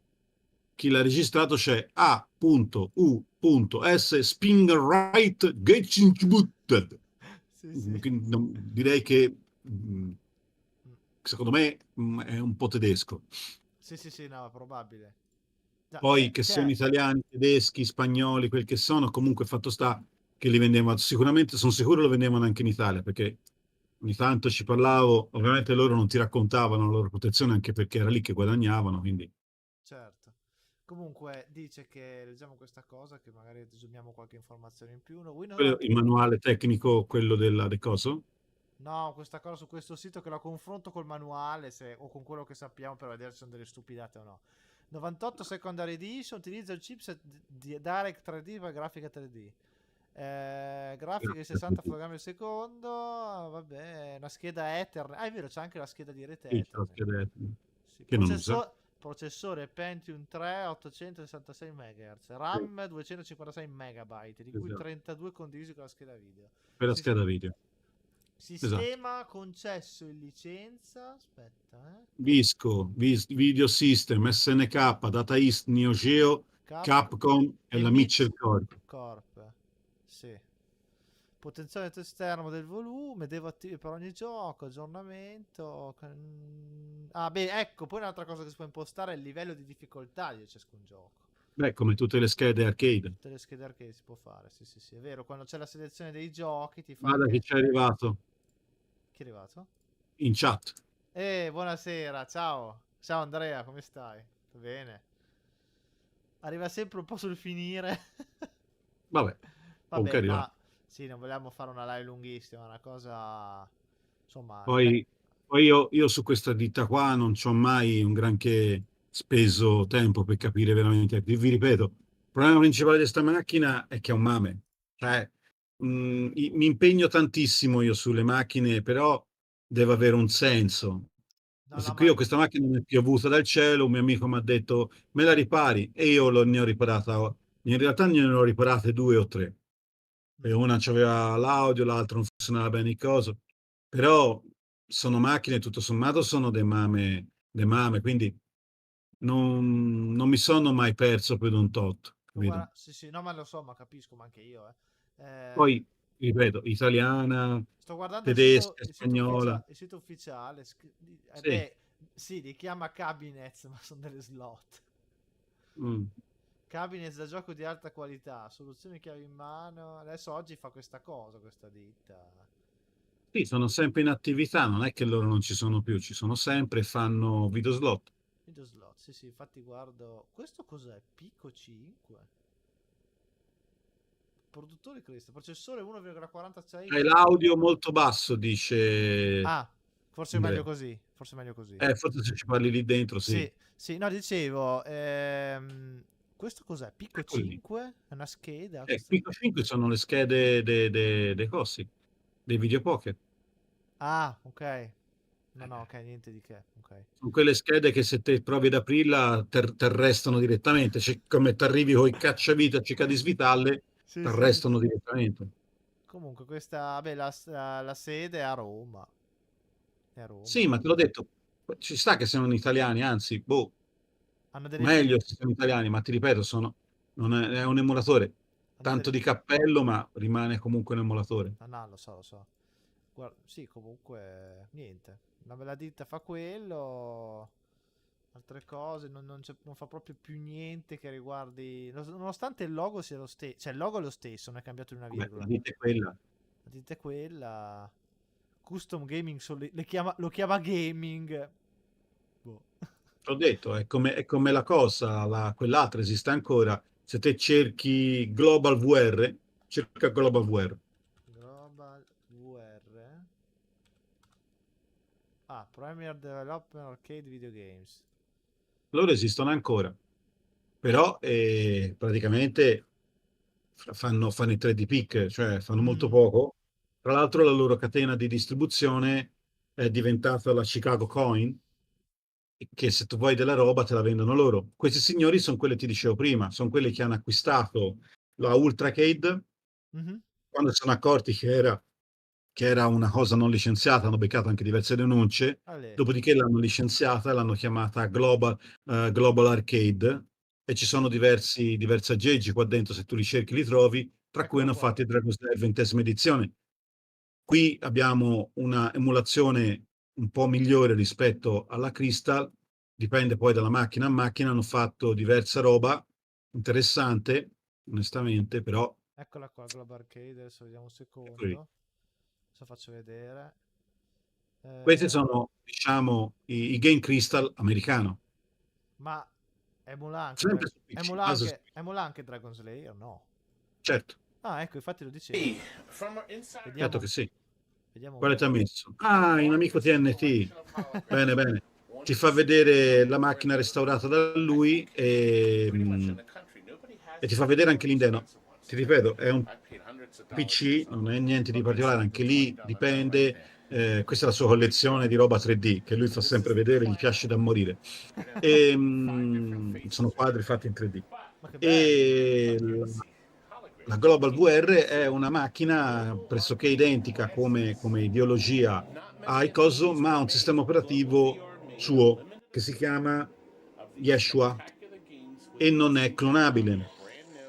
chi l'ha registrato, c'è A.U.S. Spin Right Getting Booted. Sì, sì. Direi che Mm. secondo me è un po' tedesco. Sì, sì, sì, no, è probabile. No, Poi che siano certo, italiani, tedeschi, spagnoli, quel che sono, comunque fatto sta che li vendevano, sicuramente sono sicuro lo vendevano anche in Italia, perché ogni tanto ci parlavo, ovviamente loro non ti raccontavano la loro protezione anche perché era lì che guadagnavano, quindi certo. Comunque dice che leggiamo questa cosa che magari aggiungiamo qualche informazione in più. No, Windows il 98. manuale tecnico, quello del coso, No, questa cosa su questo sito che la confronto col manuale o con quello che sappiamo per vedere se sono delle stupidate o no. 98 Secondary Edition utilizza il chipset di Direct 3D per grafica 3D. Grafica di 60 fotogrammi al secondo. Vabbè, una scheda Ethernet. Ah, è vero, c'è anche la scheda di rete sì, c'è la Ethernet. scheda Sì, che non usa. processore Pentium 3 866 MHz, Sì, RAM 256 MB, di cui esatto. 32 condivisi con la scheda video. Per la Sis- scheda video, esatto. sistema concesso in licenza. Aspetta, Visco, Video System, SNK, Data East, Neo Geo, Cap Capcom e e la Mitch Mitchell Corp. Corp. Sì. Potenziometro esterno del volume, devo attivare per ogni gioco, aggiornamento. Ah, beh, ecco, poi un'altra cosa che si può impostare è il livello di difficoltà di ciascun gioco. Beh, come tutte le schede arcade. Tutte le schede arcade si può fare, sì, sì, sì, è vero. Quando c'è la selezione dei giochi ti fa Guarda chi anche. ci è arrivato Chi è arrivato? in chat. Buonasera, ciao. Ciao Andrea, come stai? Tutto bene? Arriva sempre un po' sul finire. Vabbè, comunque è Vabbè, arrivato. ma sì, non vogliamo fare una live lunghissima, una cosa. Insomma, non è. Poi, poi io su questa ditta qua non ci ho mai un granché speso tempo per capire veramente. Vi ripeto, il problema principale di questa macchina è che è un mame. Cioè, mi impegno tantissimo io sulle macchine, però deve avere un senso. No, no, Qui ma. io questa macchina mi è piovuta dal cielo, un mio amico mi ha detto me la ripari e io ne ho riparata. In realtà ne ho riparate due o tre. E Mhm. una c'aveva l'audio, l'altra non funzionava bene il coso. Però sono macchine, tutto sommato, sono dei mame, quindi non mi sono mai perso più di un tot, capito? Sì, sì, no, ma lo so, ma capisco, ma anche io. Poi, ripeto, italiana, Sto guardando tedesca, il sito, spagnola, il sito ufficiale. sì. Beh, sì, li chiama cabinets, ma sono delle slot. Mm. Cabinets da gioco di alta qualità, soluzioni chiave in mano. Adesso oggi fa questa cosa, questa ditta. Sì, sono sempre in attività, non è che loro non ci sono più, ci sono sempre e fanno video slot. Video slot, sì, sì, infatti guardo. Questo cos'è? Pico 5? Produttore Cristo, processore 1,46 Hai GHz. l'audio molto basso, dice Ah, forse è meglio Andrea. così. Forse è meglio così. Forse se ci parli lì dentro, sì. Sì, sì, no, dicevo, questo cos'è? Pico Eccoli lì. 5? È una scheda? Questa. Pico 5 sono le schede dei cosi, dei videopoker. Ah, ok. No, ok, niente di che. Ok. Sono quelle schede che se te provi ad aprirla ti arrestano direttamente. Come ti arrivi con i cacciavite a di svitalle, ti Sì, sì. arrestano direttamente. Comunque, questa, vabbè, la sede è a Roma. È a Sì, Roma. ma te l'ho detto, ci sta che siano italiani, anzi, boh, Hanno delle meglio sedi. se sono italiani, ma ti ripeto, non è un emulatore. Hanno Tanto delle... di cappello, ma rimane comunque un emulatore. Ah, no, lo so, lo so. Guarda, sì, comunque, niente. Una bella ditta fa quello. Altre cose, non fa proprio più niente che riguardi. Nonostante il logo sia lo stesso, cioè il logo è lo stesso, non è cambiato di una Vabbè, la virgola. vita è quella. La ditta è quella. Custom Gaming lo chiama gaming. Boh. T'ho detto, è come la cosa, quell'altra esiste ancora. Se te cerchi Global VR, cerca Global VR. Global VR. Ah, Premier Development Arcade Video Games. Loro esistono ancora, però praticamente fanno i 3D pick, cioè fanno molto Mm, poco. Tra l'altro la loro catena di distribuzione è diventata la Chicago Coin, che se tu vuoi della roba te la vendono loro. Questi signori sono quelli che ti dicevo prima, sono quelli che hanno acquistato la Ultracade mhm. quando si sono accorti che era una cosa non licenziata, hanno beccato anche diverse denunce, Ale, dopodiché l'hanno licenziata e l'hanno chiamata Global Arcade e ci sono diversi aggeggi qua dentro, se tu li cerchi li trovi, tra cui eccolo hanno qua. fatto il Dragon's Lair 20ª edizione. Qui abbiamo una emulazione un po' migliore rispetto alla Crystal, dipende poi dalla macchina a macchina, hanno fatto diversa roba interessante, onestamente, però Eccola qua, Global Arcade. Adesso vediamo un ecco. secondo. Adesso faccio vedere. Questi Eh, sono, diciamo, i Game Crystal americano. ma emula anche, Sempre su PC, base su PC. emula anche Dragon Slayer? No. Certo, Ah, ecco, infatti lo dicevo. certo Vediamo, che sì. vediamo un Quale ti ha po'. messo? Ah, in amico TNT. Bene, bene. Ti fa vedere la macchina restaurata da lui e ti fa vedere anche l'interno. Ti ripeto, è un PC, non è niente di particolare, anche lì dipende. Questa è la sua collezione di roba 3D che lui fa sempre vedere, gli piace da morire. Sono quadri fatti in 3D. Ma che bello. E la Global VR è una macchina pressoché identica come ideologia a iCoso, ma ha un sistema operativo suo che si chiama Yeshua e non è clonabile.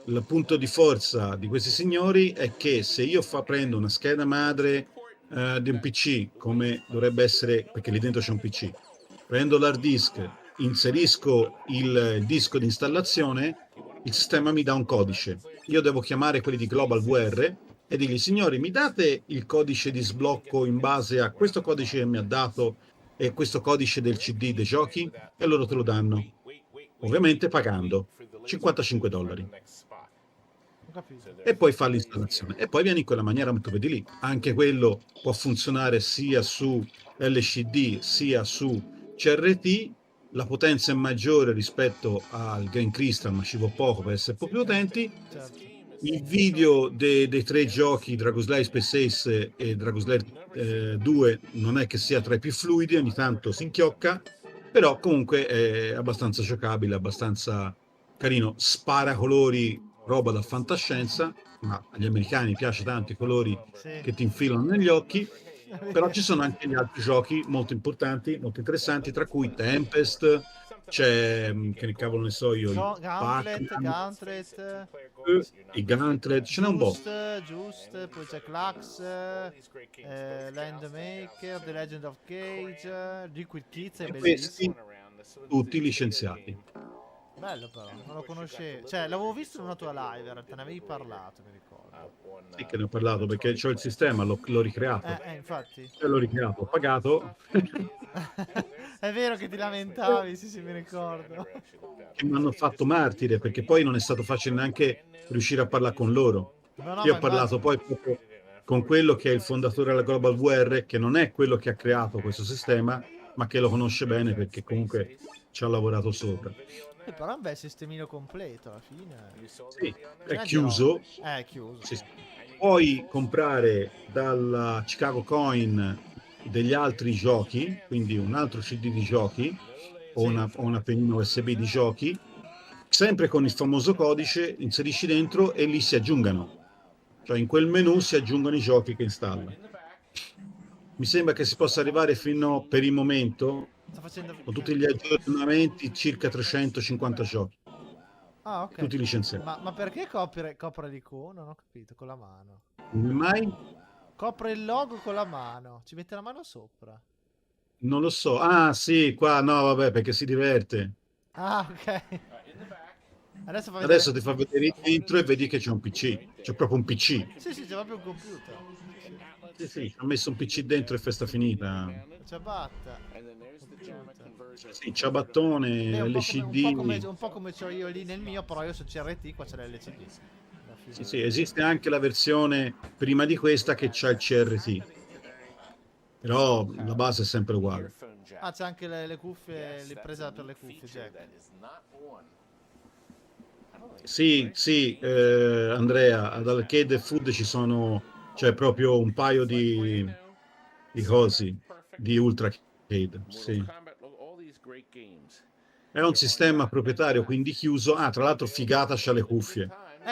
Il punto di forza di questi signori è che se io prendo una scheda madre di un PC, come dovrebbe essere, perché lì dentro c'è un PC, prendo l'hard disk, inserisco il disco di installazione, il sistema mi dà un codice. Io devo chiamare quelli di Global VR e dirgli, signori, mi date il codice di sblocco in base a questo codice che mi ha dato e questo codice del CD dei giochi? E loro te lo danno, ovviamente pagando $55 Ho capito. e poi fa l'installazione e poi viene in quella maniera come tu vedi lì. Anche quello può funzionare sia su LCD sia su CRT, la potenza è maggiore rispetto al Game Crystal, ma ci vuole poco per essere un po' più potenti. Certo. Il video dei tre giochi, Dragon Slayer Space Ace e Dragon Slayer 2, non è che sia tra i più fluidi, ogni tanto si inchiocca, però comunque è abbastanza giocabile, abbastanza carino, spara colori, roba da fantascienza, ma agli americani piace tanto i colori Sì. che ti infilano negli occhi, È però vero. ci sono anche gli altri giochi molto importanti, molto interessanti, tra cui Tempest, c'è, che ne cavolo ne so io, il Gauntlet, Pac-Man, Gauntlet, i Gauntlet, ce n'è un po'. Poi c'è Clax, Landmaker, The Legend of Cage, Liquid Kids è E bellissimo. questi tutti licenziati. Bello però, non lo conoscevo. Cioè, l'avevo visto in una tua live, in realtà ne avevi parlato, mi ricordo. Sì che ne ho parlato perché c'ho il sistema, l'ho ricreato. Infatti. E l'ho ricreato, ho pagato. È vero che ti lamentavi, sì, sì, mi ricordo. Che mi hanno fatto martire perché poi non è stato facile neanche riuscire a parlare con loro. No, no, Io ma ho parlato immagino. poi proprio con quello che è il fondatore della Global VR, che non è quello che ha creato questo sistema, ma che lo conosce bene perché comunque ci ha lavorato sopra. Però è un bel sistemino completo alla fine. Sì, è Piena di roba. chiuso. È chiuso, Sì, sì. sì. Puoi comprare dalla Chicago Coin degli altri giochi, quindi un altro CD di giochi o Sì. una pennina USB di giochi, sempre con il famoso codice, inserisci dentro e lì si aggiungano. Cioè in quel menu si aggiungono i giochi che installa. Mi sembra che si possa arrivare fino, per il momento, Sta facendo... con tutti gli aggiornamenti, circa 350 giochi, Ah, ok. tutti licenziati. Ma perché copre l'icona? Non ho capito, con la mano. Come mai? Copre il logo con la mano. Ci mette la mano sopra. Non lo so. Ah, sì, qua no, vabbè, perché si diverte. Ah, ok. Adesso fa vedere... Adesso ti fa vedere dentro e vedi che c'è un PC. C'è proprio un PC. Sì, sì, c'è proprio un computer. Sì, sì. Sì, sì, ci ha messo un PC dentro e festa finita. La ciabatta. Computer. Sì, ciabattone, Beh, LCD. un po' come c'ho io lì nel mio, però io su CRT qua c'è l'LCD. Alla Sì, fine. sì, esiste anche la versione prima di questa che c'ha il CRT, però la base è sempre uguale. Ah, c'è anche le cuffie, l'impresa per le cuffie, Jack. Sì, sì, Andrea, ad Arcade Food ci sono, c'è proprio un paio di cosi, di Ultra Arcade, sì. È un sistema proprietario, quindi chiuso. Ah, tra l'altro figata, c'ha le cuffie.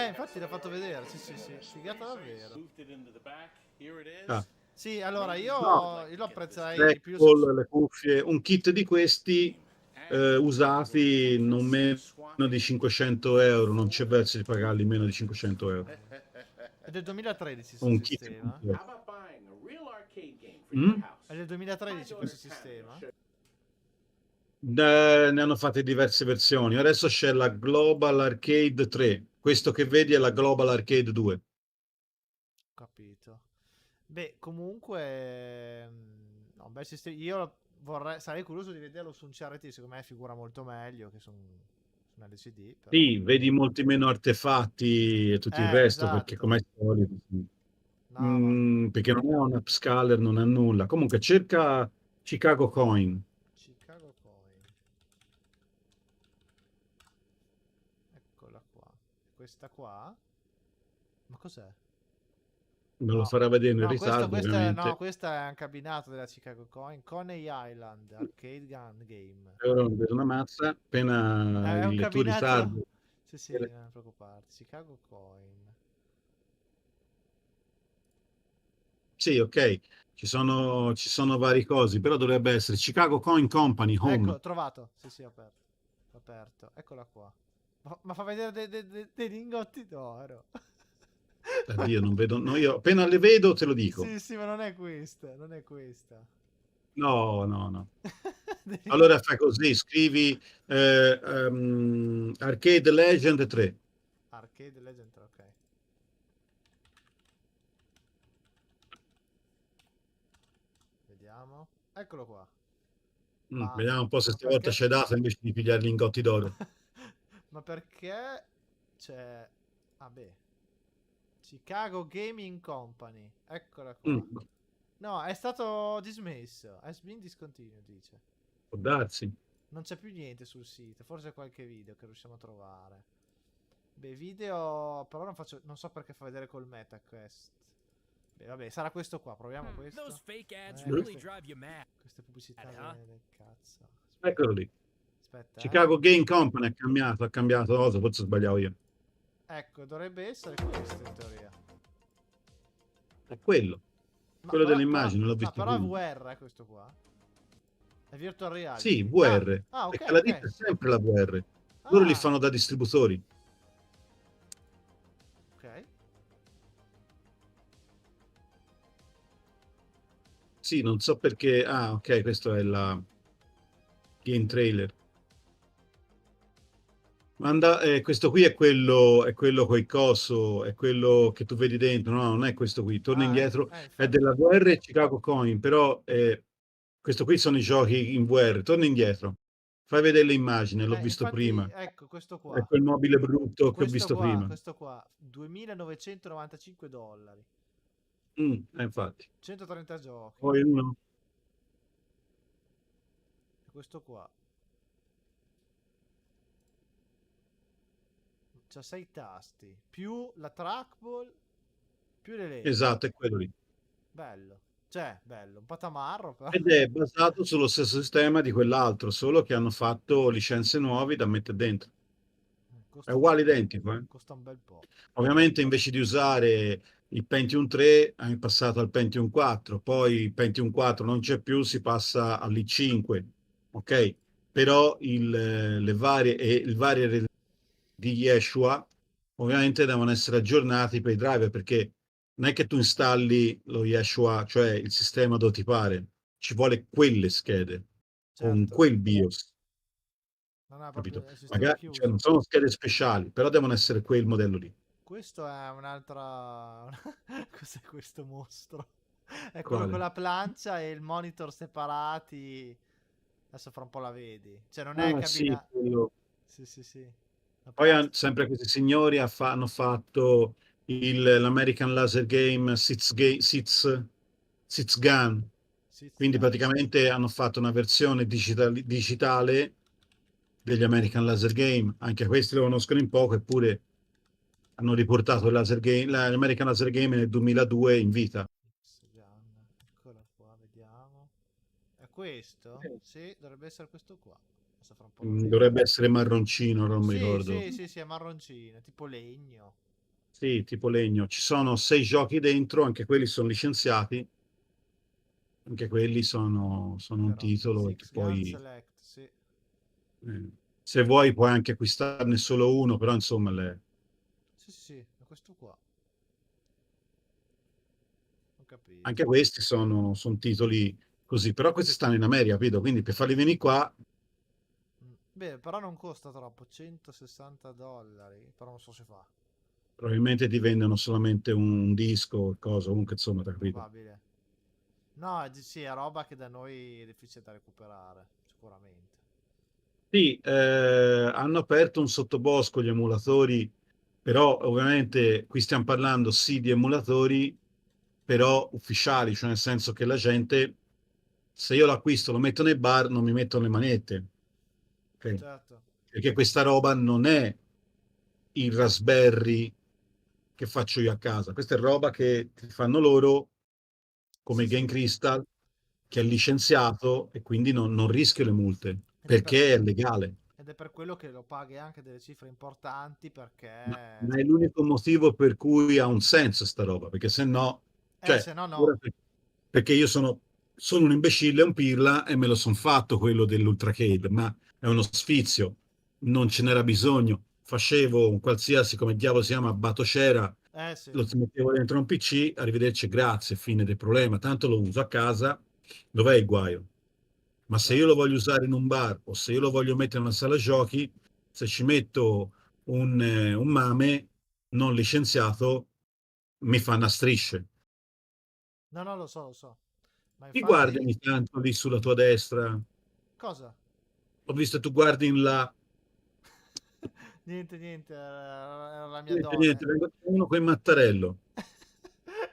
Infatti l'ho fatto vedere, sì, sì, sì. Figata davvero. Ah, Sì, allora no, io lo apprezzerei di più. Blackpool, le cuffie, un kit di questi usati non meno di 500 euro, non c'è verso di pagarli meno di 500 euro. È del 2013 sto Un kit sistema. completo. Mm? È del 2013 questo sistema? Ne hanno fatte diverse versioni. Adesso c'è la Global Arcade 3. Questo che vedi è la Global Arcade 2. Capito. Beh, comunque... no, un bel sistema. Io vorrei, sarei curioso di vederlo su un CRT, secondo me figura molto meglio che su un LCD, però... Sì, vedi molti meno artefatti e tutto il resto, perché Esatto. come al solito, sì. No, ma... Perché non è un upscaler, non ha nulla. Comunque cerca Chicago Coin, Chicago Coin. Eccola qua. Questa qua? Ma cos'è? me lo No. farà vedere nel No, ritardo, no, ovviamente. questa è un cabinato della Chicago Coin. Coney Island Arcade Gun Game. Euro per una mazza, appena È un il tuo cabinato. ritardo. Sì, sì, non preoccuparti. Chicago Coin. Sì, ok, ci sono vari cosi, però dovrebbe essere Chicago Coin Company Home. Ecco, trovato. Sì, sì, aperto. Aperto. Eccola qua. Ma fa vedere dei lingotti d'oro. Addio, non vedo, no, io appena le vedo te lo dico. Sì, sì, ma non è questa. Non è questa. No, no, no. Dei Allora lingotti. fai così, scrivi Arcade Legend 3. Arcade Legend 3, ok. Vediamo. Eccolo qua. Ma, Vediamo un po' se ma stavolta perché? c'è data invece di pigliare lingotti d'oro. Ma perché c'è... Ah beh, Chicago Gaming Company. Eccola qua. Mm, No, è stato dismesso. Has been discontinued, dice. può darsi. Non c'è più niente sul sito. Forse qualche video che riusciamo a trovare. Beh, video... Però non faccio... Non so perché fa vedere col MetaQuest. Beh, vabbè, sarà questo qua. Proviamo questo. Those fake ads Mm, really drive you mad, Queste pubblicità huh? del cazzo. Aspetta. Eccolo lì. Aspetta, Chicago Game Company ha cambiato cosa, forse sbagliavo io. Ecco, dovrebbe essere questo in teoria. È quello, Ma quello delle però, immagini, l'ho no, visto però è prima. VR questo qua. È virtual Sì, reality. Ah, VR, ah, ok, perché la ditta ok. è sempre la VR. Loro li Ah, fanno da distributori. ok. Sì, non so perché. Ah, ok, questo è la game trailer. Questo qui è quello coi coso, è quello che tu vedi dentro, no, non è questo qui. Torna Ah, indietro, è infatti. della VR e Chicago Coin, però questo qui sono i giochi in VR. Torna indietro, fai vedere le immagini, l'ho visto Infatti, prima. ecco, questo È qua. quel mobile brutto che ho visto prima. Questo qua. 2.995 dollari. Infatti. 130 giochi. Poi uno. E questo qua. C'ha 6 tasti. Più la trackball. Più l'elenco. Esatto, è quello lì. Bello. Cioè, bello, un po' tamarro, però. ed è basato sullo stesso sistema di quell'altro, solo che hanno fatto licenze nuove da mettere dentro. È Costa un bel uguale po'. identico, eh. Costa un bel po'. Ovviamente invece di usare il Pentium 3 è passato al Pentium 4, poi il Pentium 4 non c'è più, si passa all'i5, ok? Però le varie, e il varie di Yeshua ovviamente devono essere aggiornati per i driver, perché non è che tu installi lo Yeshua, cioè il sistema dove ti pare, ci vuole quelle schede con Certo. quel BIOS, Non è proprio capito? il sistema Magari cioè, non chiuso. sono schede speciali, però devono essere quel modello lì. Questo è un'altra... Cos'è questo mostro? È quello con Quale? la plancia e il monitor separati. Adesso fra un po' la vedi. Cioè non è Ah, sì, cabina... quello. Sì, sì, sì. La Poi plancia... sempre questi signori hanno fatto l'American Laser Game Sits Gun, Sith quindi Gun. praticamente hanno fatto una versione digitale degli American Laser Game. Anche questi lo conoscono in poco, eppure hanno riportato l'American Laser Game nel 2002 in vita. Sith Gun. Eccola qua, vediamo. È questo? Sì, dovrebbe essere questo qua. Adesso fra un po' lo vedo. Dovrebbe essere marroncino, non mi Sì, ricordo. sì, sì, sì, è marroncino, tipo legno. Sì, tipo legno. Ci sono 6 giochi dentro, anche quelli sono licenziati. Anche quelli sono un Però, titolo che Six Gun poi, Select, sì. se vuoi, puoi anche acquistarne solo uno, però insomma, Sì, sì, sì, è questo qua. Ho anche capito. questi sono titoli così. Però questi stanno in America, capito? Quindi per farli venire qua, Beh, però non costa troppo, 160 dollari, però non so se fa. probabilmente ti vendono solamente un disco o cosa, comunque insomma, t'ha capito? Probabile. No, sì, è roba che da noi è difficile da recuperare, sicuramente. Sì, hanno aperto un sottobosco gli emulatori, però ovviamente qui stiamo parlando sì di emulatori, però ufficiali, cioè nel senso che la gente, se io l'acquisto, lo metto nei bar, non mi metto le manette, ok? Certo. Perché questa roba non è il Raspberry che faccio io a casa, questa è roba che ti fanno loro come Sì, Game sì. Crystal, che è licenziato e quindi non rischio le multe, Ed è per, perché è legale. ed è per quello che lo paghi anche delle cifre importanti perché... Ma è l'unico motivo per cui ha un senso sta roba, perché se no, cioè, Se no, ora no. perché io sono un imbecille, un pirla e me lo son fatto quello dell'Ultra Cable, ma è uno sfizio, non ce n'era bisogno. Facevo un qualsiasi, come diavolo si chiama, batocera, Sì, lo mettevo dentro un PC, arrivederci, grazie, fine del problema. Tanto lo uso a casa, dov'è il guaio? Ma se io lo esatto. voglio usare in un bar o se io lo voglio mettere in una sala giochi, se ci metto un mame non licenziato, mi fa una strisce. No, no, lo so, lo so. Ma Mi guardi infatti... ogni tanto lì sulla tua destra? Cosa? Ho visto tu guardi in là. Niente, niente, era la mia Niente, donna. niente, vengo uno con il mattarello.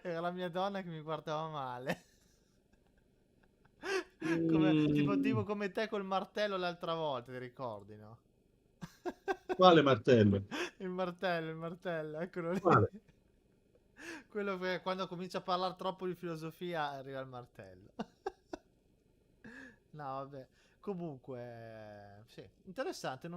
Era la mia donna che mi guardava male. Come, tipo Mm, come te col martello l'altra volta, ti ricordi, no? quale martello? Il martello, eccolo lì. Quale? Quello che quando comincia a parlare troppo di filosofia arriva il martello. No, vabbè. Comunque, sì, interessante.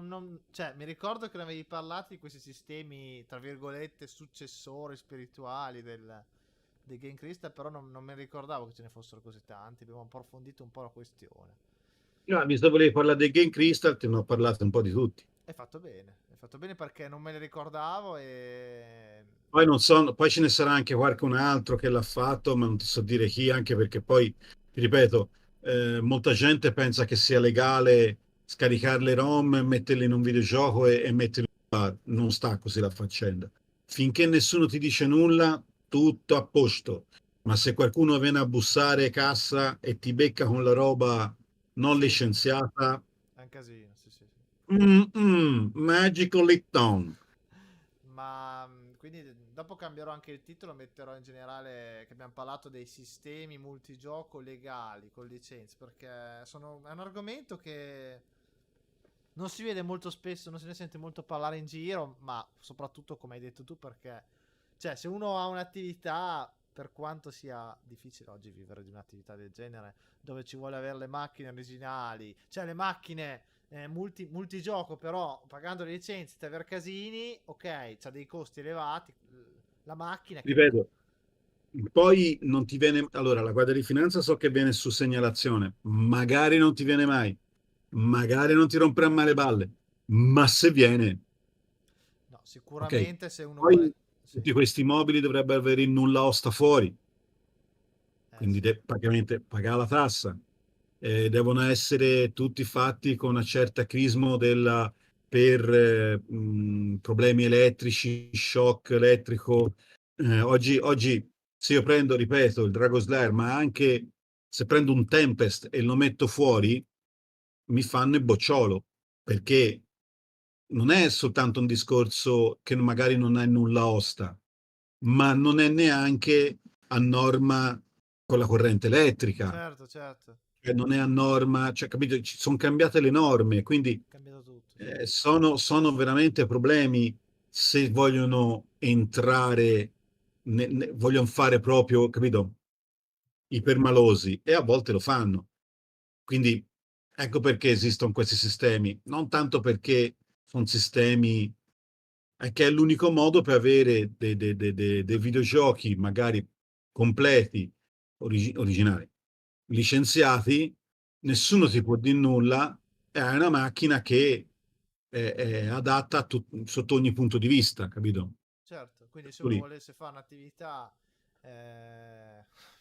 Cioè, mi ricordo che ne avevi parlato di questi sistemi, tra virgolette, successori spirituali dei Game Crystal, però non mi ricordavo che ce ne fossero così tanti. Abbiamo approfondito un po' la questione. No, visto che volevi parlare dei Game Crystal, te ne ho parlato un po' di tutti. Hai fatto bene perché non me li ricordavo e... Poi non so, poi ce ne sarà anche qualcun altro che l'ha fatto, ma non ti so dire chi, anche perché poi, ti ripeto, molta gente pensa che sia legale scaricare le ROM, metterle in un videogioco e metterle in bar. Non sta così la faccenda. Finché nessuno ti dice nulla, tutto a posto. Ma se qualcuno viene a bussare cassa e ti becca con la roba non Sì, licenziata, è un casino, sì, sì, sì. magical Lipton. Ma quindi dopo cambierò anche il titolo, metterò in generale che abbiamo parlato dei sistemi multigioco legali con licenze, perché è un argomento che non si vede molto spesso, non se ne sente molto parlare in giro, ma soprattutto come hai detto tu, perché cioè se uno ha un'attività per quanto sia difficile oggi vivere di un'attività del genere, dove ci vuole avere le macchine originali, cioè le macchine multigioco, però pagando le licenze, te aver casini, ok, c'ha dei costi elevati, la macchina che non... Ripeto, poi non ti viene... Allora, la guardia di finanza so che viene su segnalazione, magari non ti viene mai, magari non ti romperà mai le balle, ma se viene, No, ok? sicuramente se uno Poi vuole... Sì, tutti questi mobili dovrebbero avere il nulla osta fuori, quindi sì, praticamente pagare la tassa. Devono essere tutti fatti con una certa crismo per problemi elettrici, shock elettrico. Oggi, se io prendo, ripeto, il Dragon Slayer, ma anche se prendo un Tempest e lo metto fuori, mi fanno il bocciolo, perché non è soltanto un discorso che magari non è nulla osta, ma non è neanche a norma con la corrente elettrica, certo, certo, cioè non è a norma, cioè, capito? Ci sono cambiate le norme, quindi è cambiato tutto, sì. sono veramente problemi se vogliono entrare, vogliono fare proprio, capito? I permalosi, e a volte lo fanno. Quindi ecco perché esistono questi sistemi, non tanto perché sono sistemi, è che è l'unico modo per avere dei videogiochi magari completi, originali, licenziati, nessuno ti può dire nulla, è una macchina che è adatta sotto ogni punto di vista, capito? Certo, quindi se uno Lì, volesse fare un'attività,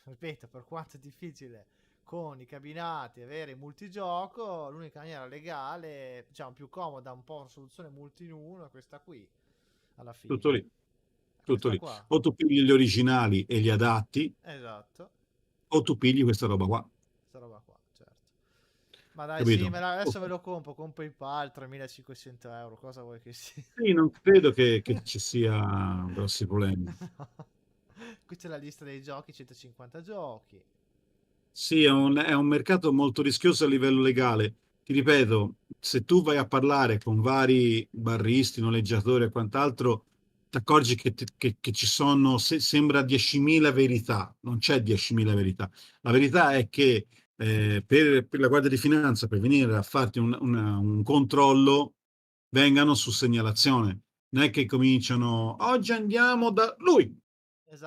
ripeto, per quanto è difficile, con i cabinati, avere il multigioco, l'unica maniera legale, diciamo più comoda, un po' una soluzione multi in uno, è questa qui, alla tutto fine. lì, tutto Questa lì. qua, O tu pigli gli originali e li adatti, esatto, o tu pigli questa roba qua, questa roba qua, certo. Ma dai, sì, capito? adesso me lo compro con PayPal, 3500 euro, cosa vuoi che sia? Sì, non credo che ci sia grossi problemi. Qui c'è la lista dei giochi, 150 giochi. Sì, è un mercato molto rischioso a livello legale. Ti ripeto, se tu vai a parlare con vari barristi, noleggiatori e quant'altro, ti accorgi che ci sono, sembra 10.000 verità. Non c'è 10.000 verità. La verità è che per la Guardia di Finanza, per venire a farti un controllo, vengano su segnalazione. Non è che cominciano, oggi andiamo da lui.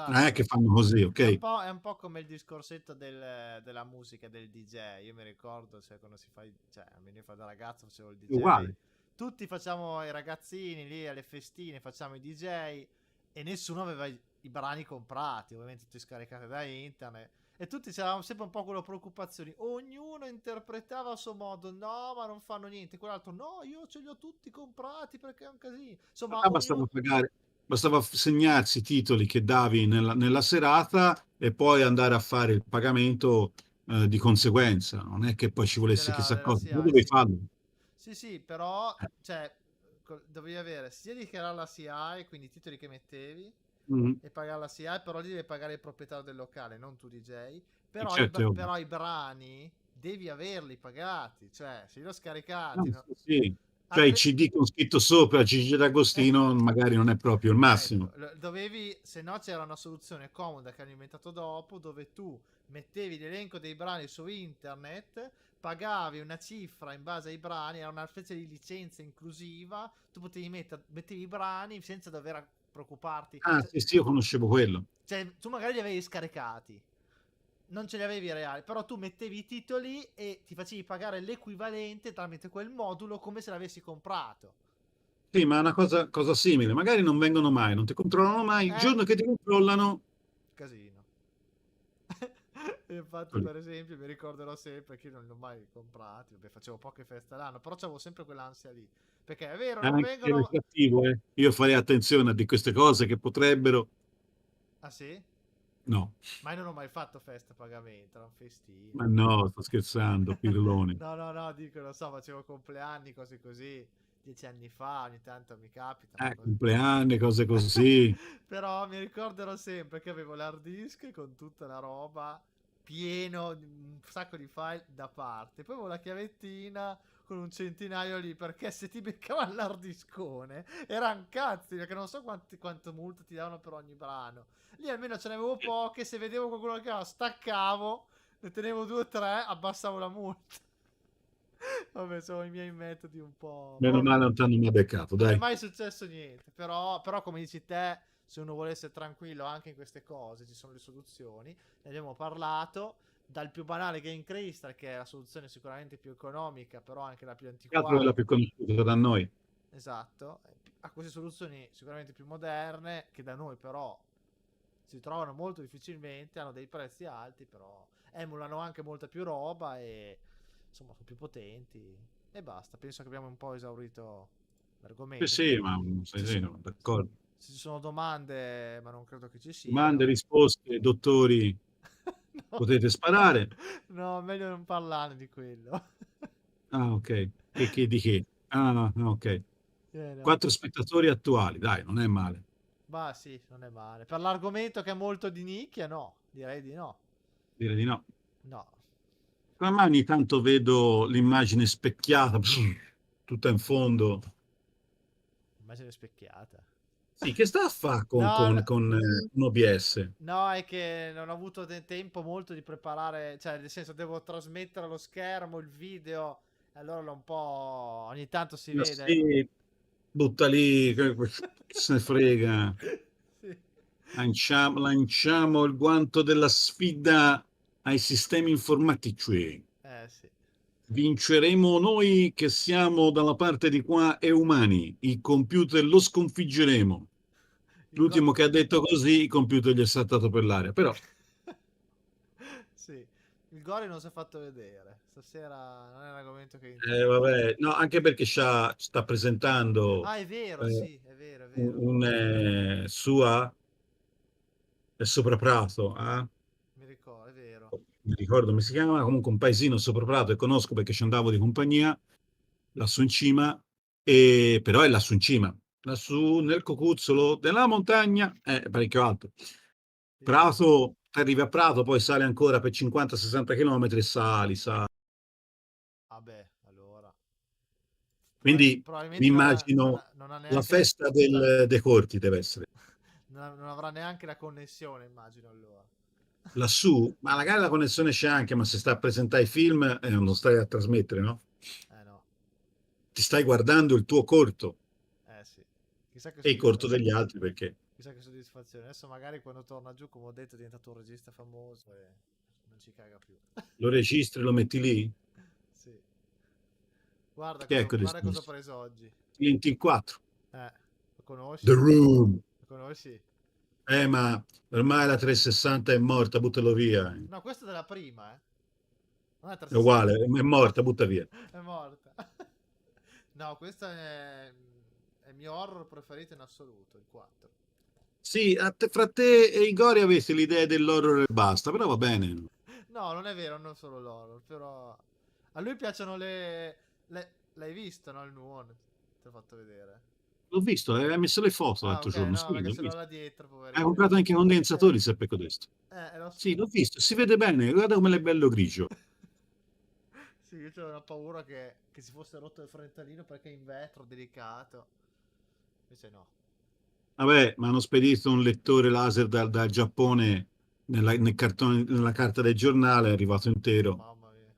Non è che Esatto. fanno così, ok? È un po' come il discorsetto della musica, del DJ. Io mi ricordo, cioè, quando si fa, cioè, almeno io da ragazzo facevo il DJ. Uguale. Tutti facciamo i ragazzini lì alle festine, facciamo i DJ e nessuno aveva i brani comprati, ovviamente tutti scaricati da internet. E tutti c'eravamo sempre un po' con le preoccupazioni. Ognuno interpretava a suo modo. No, ma non fanno niente. Quell'altro, no, io ce li ho tutti comprati perché è un casino. Insomma, Ah, bastava ognuno. pagare, bastava segnarsi i titoli che davi nella serata e poi andare a fare il pagamento di conseguenza. Non è che poi ci volesse chissà Della cosa. Ma CI, dovevi sì. farlo. Sì, sì, però, Eh, cioè, dovevi avere sia dichiarare la CI, quindi i titoli che mettevi, mm, e pagare la CI, però lì devi pagare il proprietario del locale, non tu DJ. e Però certo, è ovvio. però i brani devi averli pagati, cioè, se li ho Ah, scaricati, no? sì, sì. Cioè il Altre... CD con scritto sopra Gigi D'Agostino magari non è proprio il Ecco, massimo. dovevi, se no c'era una soluzione comoda che hanno inventato dopo, dove tu mettevi l'elenco dei brani su internet, pagavi una cifra in base ai brani, era una specie di licenza inclusiva, tu potevi mettevi i brani senza dover preoccuparti. Ah, sì, sì, io conoscevo quello. Tu magari li avevi scaricati, non ce li avevi reali, però tu mettevi i titoli e ti facevi pagare l'equivalente tramite quel modulo come se l'avessi comprato. Sì, ma è una cosa simile. Magari non vengono mai, non ti controllano mai. Il Eh, giorno che ti controllano, casino. Infatti, per esempio, mi ricorderò sempre che io non li ho mai comprati. Vabbè, facevo poche feste all'anno, però c'avevo sempre quell'ansia lì. Perché è vero, non anche ero vengono. cattivo, eh. Io farei attenzione di queste cose che potrebbero. Ah, sì? No, Ma io non ho mai fatto festa a pagamento, erano festine. ma no, sto scherzando, pirloni. No, no, no, dico, non so, facevo compleanni, cose così. 10 anni fa, ogni tanto mi capitano cose. Compleanni, cose così. Però mi ricorderò sempre che avevo l'hard disk con tutta la roba. pieno di un sacco di file da parte. Poi avevo la chiavettina con un centinaio lì, perché se ti beccavano l'ardiscone erano cazzi, perché non so quanto multa ti davano per ogni brano. Lì almeno ce ne avevo poche, se vedevo qualcuno che staccavo, ne tenevo 2 o 3, abbassavo la multa. Vabbè, sono i miei metodi un po'. Meno Però male non ti hanno mai beccato, non è dai. mai successo niente. Però, come dici te, se uno vuole essere tranquillo anche in queste cose, ci sono le soluzioni. Ne abbiamo parlato. Dal più banale Game Crystal, che è la soluzione sicuramente più economica, però anche la più Che altro è la antiquata. più conosciuta da noi. Esatto. A queste soluzioni sicuramente più moderne, che da noi però si trovano molto difficilmente, hanno dei prezzi alti, però emulano anche molta più roba e insomma sono più potenti. E basta, penso che abbiamo un po' esaurito Sì, l'argomento. sì, ma Se, sì, sì, no, d'accordo. se ci sono domande, ma non credo che ci Domande, siano. risposte, dottori, No, potete sparare. no, meglio non parlare di quello. Ah, ok. Di che? Ah, no, no, ok. No. 4 spettatori attuali, dai, non è male. Ma sì, non è male. Per l'argomento che è molto di nicchia, no, direi di no. Direi di no. No, Come mai ogni tanto vedo l'immagine specchiata, tutta in fondo? immagine specchiata. Sì, che sta a fare con, No, no, un OBS? no, è che non ho avuto tempo molto di preparare, cioè nel senso devo trasmettere allo schermo il video, e allora l'ho un po'. Ogni tanto si Ma vede. sì, butta lì, che se ne frega. Sì. Lanciamo il guanto della sfida ai sistemi informatici. Sì. Vinceremo noi che siamo dalla parte di qua e umani. Il computer lo sconfiggeremo. Il go- L'ultimo che ha detto così, il computer gli è saltato per l'aria. Però, Sì. Il Gori non si è fatto vedere. Stasera non è un argomento che interessa. vabbè, no, anche perché sta presentando Ah, è vero, eh, sì, è vero, è vero. sua sopra Prato, Mi ricordo, è vero. mi ricordo come si chiama, comunque un paesino sopra Prato che conosco perché ci andavo di compagnia, lassù in cima, però è lassù in cima, lassù nel cocuzzolo della montagna, è parecchio alto. Sì, sì. Prato, arrivi a Prato, poi sali ancora per 50-60 km e sali. Vabbè, allora. Quindi mi Probabilmente immagino non ha la neanche festa dei corti deve essere. non avrà neanche la connessione, immagino allora. Lassù, ma magari la connessione c'è anche, ma se stai a presentare i film non lo stai a trasmettere, no? No. Ti stai guardando il tuo corto Sì. Chissà che e il corto soddisfazione. degli altri perché Chissà che soddisfazione. Adesso magari quando torna giù, come ho detto, è diventato un regista famoso e non ci caga più. lo registri e lo metti lì. Sì. Guarda Che è cosa, quel guarda cosa ho registro? preso oggi. Clienti in 4. Lo conosci? The Room. Lo conosci? Ma ormai la 360 è morta, buttalo via. No, questo è della prima, eh. Non è È uguale, 360. è morta, butta via. È morta. No, questo è il mio horror preferito in assoluto, il 4. Sì, fra te e Igori avete l'idea dell'horror e basta, però va bene. No, non è vero, non solo l'horror, però. A lui piacciono L'hai visto, no? Il Nuon. Te l'ho fatto vedere. L'ho visto, hai messo le foto Ah, l'altro ok, giorno, no, sì, perché l'ho ce l'ho visto. là dietro, Hai poverino. comprato anche i condensatori, Seppe Codesto. Lo Sì, so. l'ho visto, si vede bene, guarda come è bello grigio. Sì, io c'avevo una paura che si fosse rotto il frentalino perché è in vetro, delicato. Invece no. Vabbè, ma hanno spedito un lettore laser dal Giappone nella carta del giornale, è arrivato intero, Mamma mia.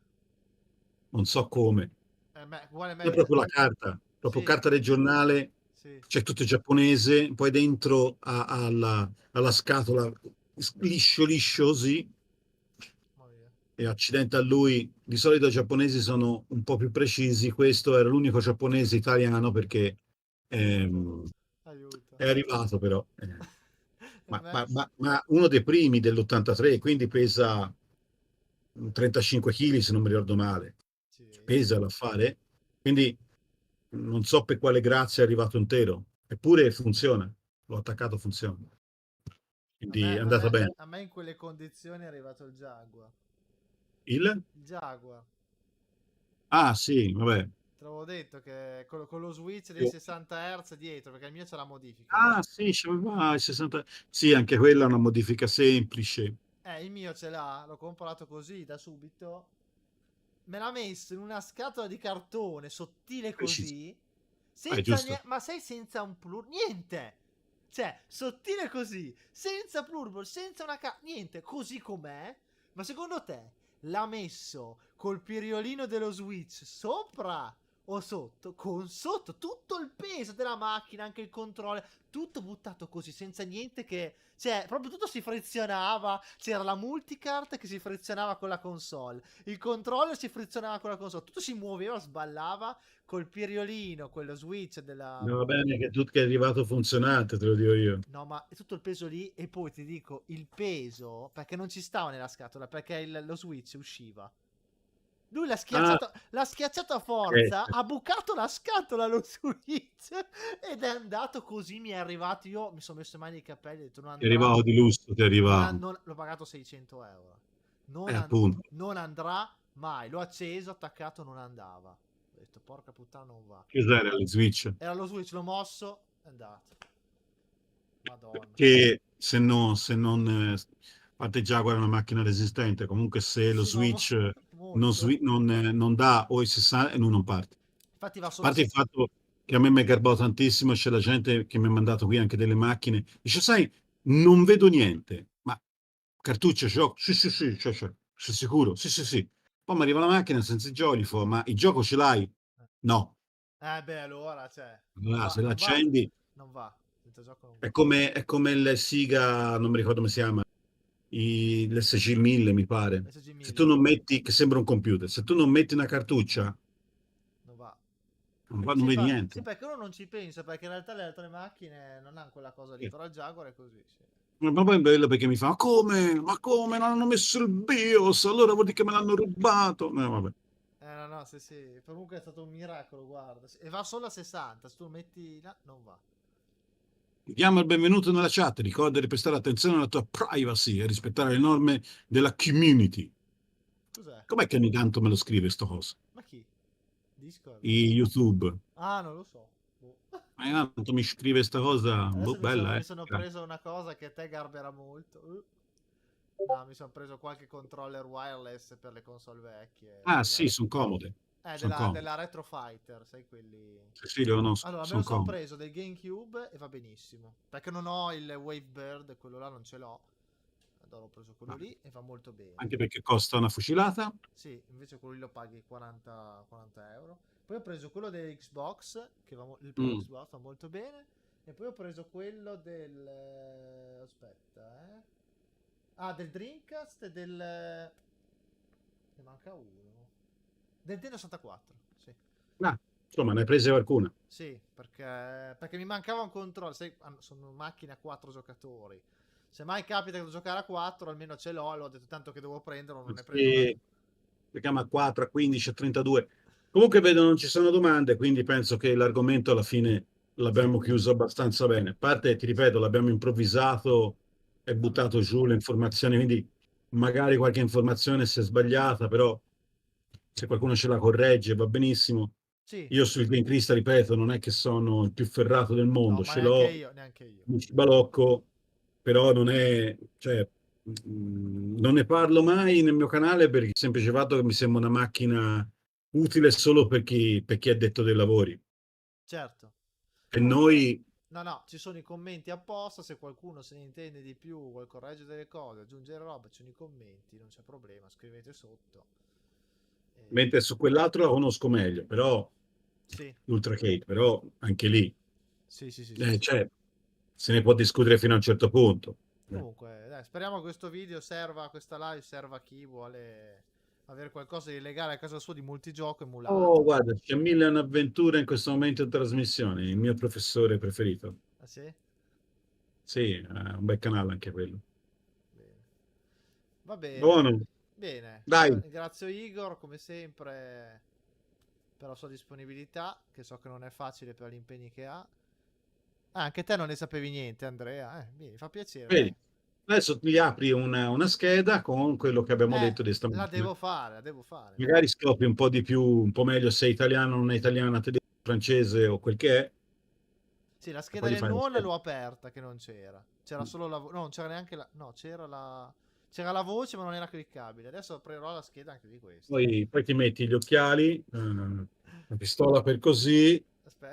non so come. Uguale È me. proprio la carta, proprio Sì, carta del giornale, sì. c'è tutto giapponese, poi dentro alla scatola liscio liscio così, Mamma mia. e accidente a lui, di solito i giapponesi sono un po' più precisi, questo era l'unico giapponese italiano perché Aiuto. ehm, Aiuto. è arrivato però. E Ma, me? ma- ma- ma uno dei primi dell'83, quindi pesa 35 kg se non mi ricordo male, Sì. pesa l'affare, quindi non so per quale grazia è arrivato intero, eppure funziona, l'ho attaccato, funziona, A me, quindi è a andata me, bene. a me in quelle condizioni è arrivato il Jaguar. Il? Il Jaguar. Ah sì, vabbè. Te l'avevo detto che con lo switch dei 60 Hz dietro, perché il mio c'è la modifica. Ah sì, c'aveva il 60. Sì, anche quella è una modifica semplice. Il mio ce l'ha, l'ho comprato così da subito. Me l'ha messo in una scatola di cartone sottile Preciso. così. Senza Giusto. niente. Ma sei senza un plur. Niente! Cioè, sottile così. Senza plurball, senza una niente, così com'è. Ma secondo te l'ha messo col piriolino dello Switch sopra o sotto? Con sotto tutto il peso della macchina, anche il controller, tutto buttato così, senza niente che... Cioè, proprio tutto si frizionava. C'era la multicart che si frizionava con la console. Il controller si frizionava con la console. Tutto si muoveva, sballava col piriolino, quello Switch della... Va bene che tutto che è arrivato funzionante, te lo dico io. No, ma è tutto il peso lì. E poi ti dico, il peso, perché non ci stava nella scatola, perché lo Switch usciva. Lui Ah, l'ha schiacciato a ok. forza, ha bucato la scatola lo Switch ed è andato così, mi è arrivato, io mi sono messo in mano i capelli, ho detto non Ti andrà, arrivavo di lusso, ti arrivavo. l'ho pagato 600 euro. Appunto. Non andrà mai, l'ho acceso, attaccato, non andava. Ho detto porca puttana non va. Che cos'era il Switch? Era lo Switch, l'ho mosso, è andato. Madonna. Che se non a parte Jaguar è una macchina resistente, comunque se lo Sì, ma Switch molto. non dà o i 60 e lui non parte. Infatti va A solo a parte il 60. fatto che a me mi è garbato tantissimo, c'è la gente che mi ha mandato qui anche delle macchine, dice, sai, non vedo niente, ma cartucce, gioco? Sì, sì, sì, sei sicuro? Sì, sì, sì. Poi mi arriva la macchina senza i giochi, fa, ma il gioco ce l'hai? No. Beh, allora, cioè, Allora, se non va, l'accendi non va. Senza gioco non va. è come il Siga, non mi ricordo come si chiama, l'SC1000 mi pare. Se tu SG1000, non metti, che sembra un computer, se tu non metti una cartuccia, non va. non vedi Sì, niente. perché uno non ci pensa, perché in realtà le altre macchine non hanno quella cosa lì, però il Jaguar è così, sì. Ma poi è bello perché mi fa, ma come? Ma come? Non hanno messo il BIOS? Allora vuol dire che me l'hanno rubato. No, vabbè. No, no, sì, sì. Comunque è stato un miracolo, guarda. E va solo a 60, se tu lo metti là, non va. Ti diamo il benvenuto nella chat. Ricorda di prestare attenzione alla tua privacy e rispettare le norme della community. Cos'è? Com'è che ogni tanto me lo scrive sto coso? Ma chi? Discord? YouTube. Ah, non lo so. Boh. Ogni tanto mi scrive sta cosa, boh, Adesso bella, mi eh. sono preso una cosa che a te garberà molto. No, mi sono preso qualche controller wireless per le console vecchie. Ah, sì, sono comode. Sono comode. Della Retro Fighter, sai quelli... Sì, sì, lo conosco, Allora, me lo sono sono comode. preso del GameCube e va benissimo. Perché non ho il Wavebird, quello là non ce l'ho. Allora ho preso quello Ah, lì e va molto bene. anche perché costa una fucilata. Sì, invece quello lì lo paghi 40 euro. Poi ho preso quello dell'Xbox, il Pro Mm. Xbox va molto bene. E poi ho preso quello del... aspetta, eh. Ah, del Dreamcast e del... ne manca uno. Del Nintendo 64, sì. Ah, insomma, ne hai prese qualcuna. Sì, perché mi mancava un controllo. Sai, sono macchine a 4 giocatori. Se mai capita che devo giocare a 4, almeno ce l'ho. Allora ho detto tanto che devo prenderlo, non ne prendo una. Perché si chiama a 4, a 15, a 32. Comunque vedo non ci sono domande, quindi penso che l'argomento alla fine Sì, l'abbiamo chiuso abbastanza bene. A parte, ti sì. ripeto, l'abbiamo improvvisato e Vabbè. buttato giù le informazioni, quindi magari qualche informazione si è sbagliata, però se qualcuno ce la corregge va benissimo. Sì. Io sul Green Crystal, ripeto, non è che sono il più ferrato del No, mondo, ma ce neanche l'ho, io, neanche io. mi ci balocco, però non è, cioè, non ne parlo mai nel mio canale per il semplice fatto che mi sembra una macchina utile solo per chi è detto dei lavori. Certo. E Comunque, noi, no, no, ci sono i commenti apposta. Se qualcuno se ne intende di più, vuole correggere delle cose, aggiungere roba, ci sono i commenti, non c'è problema. Scrivete sotto. mentre su quell'altro la conosco meglio, però Sì, l'Ultra Cake, però anche lì, sì, sì, sì, sì, sì. cioè, se ne può discutere fino a un certo punto. Comunque, dai, speriamo che questo video serva, questa live serva a chi vuole avere qualcosa di legale a casa sua di multigioco Oh, emulato. guarda, c'è mille avventure in questo momento in trasmissione, il mio professore preferito. Ah sì? Sì, è un bel canale anche quello. Bene. Va bene. Buono, Bene. Io dai, ringrazio Igor, come sempre, per la sua disponibilità, che so che non è facile per gli impegni che ha. Ah, anche te non ne sapevi niente, Andrea. Mi fa piacere, dai. vedi, adesso gli apri una scheda con quello che abbiamo detto di La stamattina. devo fare, la devo fare, Magari infatti. scopri un po' di più, un po' meglio se è italiano, non è italiana, tedesco, francese o quel che è, Sì, la e scheda poi gli del fai la nuon scheda. l'ho aperta, che non c'era. C'era solo la... No, non c'era neanche la... No, c'era la... c'era la voce ma non era cliccabile. Adesso aprirò la scheda anche di questo. Poi ti metti gli occhiali, la pistola per così,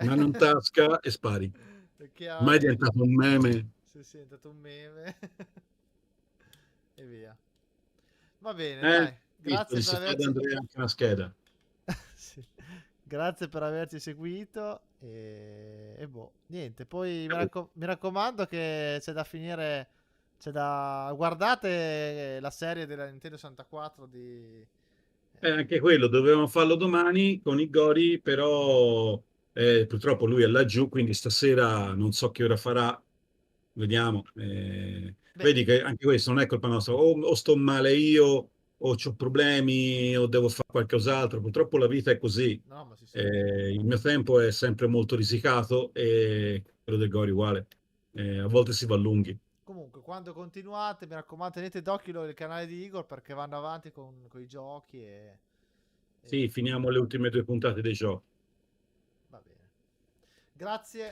mano in Aspetta. tasca e spari. Le Ormai è chiavi. diventato un meme. Sì, sì, è diventato un meme. E via. Va bene, dai. Visto, Grazie gli per si fa ad averci... Andrea anche una scheda. Sì. Grazie per averci seguito e boh, niente, poi mi raccomando che c'è da finire, c'è da... guardate la serie della Nintendo 64 di... Anche quello dovevamo farlo domani con i Gori, però purtroppo lui è laggiù, quindi stasera non so che ora farà. Vediamo. Beh, Vedi che anche questo non è colpa nostra, o sto male io, o ho problemi, o devo fare qualcos'altro. Purtroppo la vita è così. no, ma si sente. Il mio tempo è sempre molto risicato e quello del Gori uguale. A volte si va lunghi. Comunque, quando continuate, mi raccomando, tenete d'occhio il canale di Igor perché vanno avanti con i giochi Sì, e finiamo le ultime due puntate dei giochi. va bene. Grazie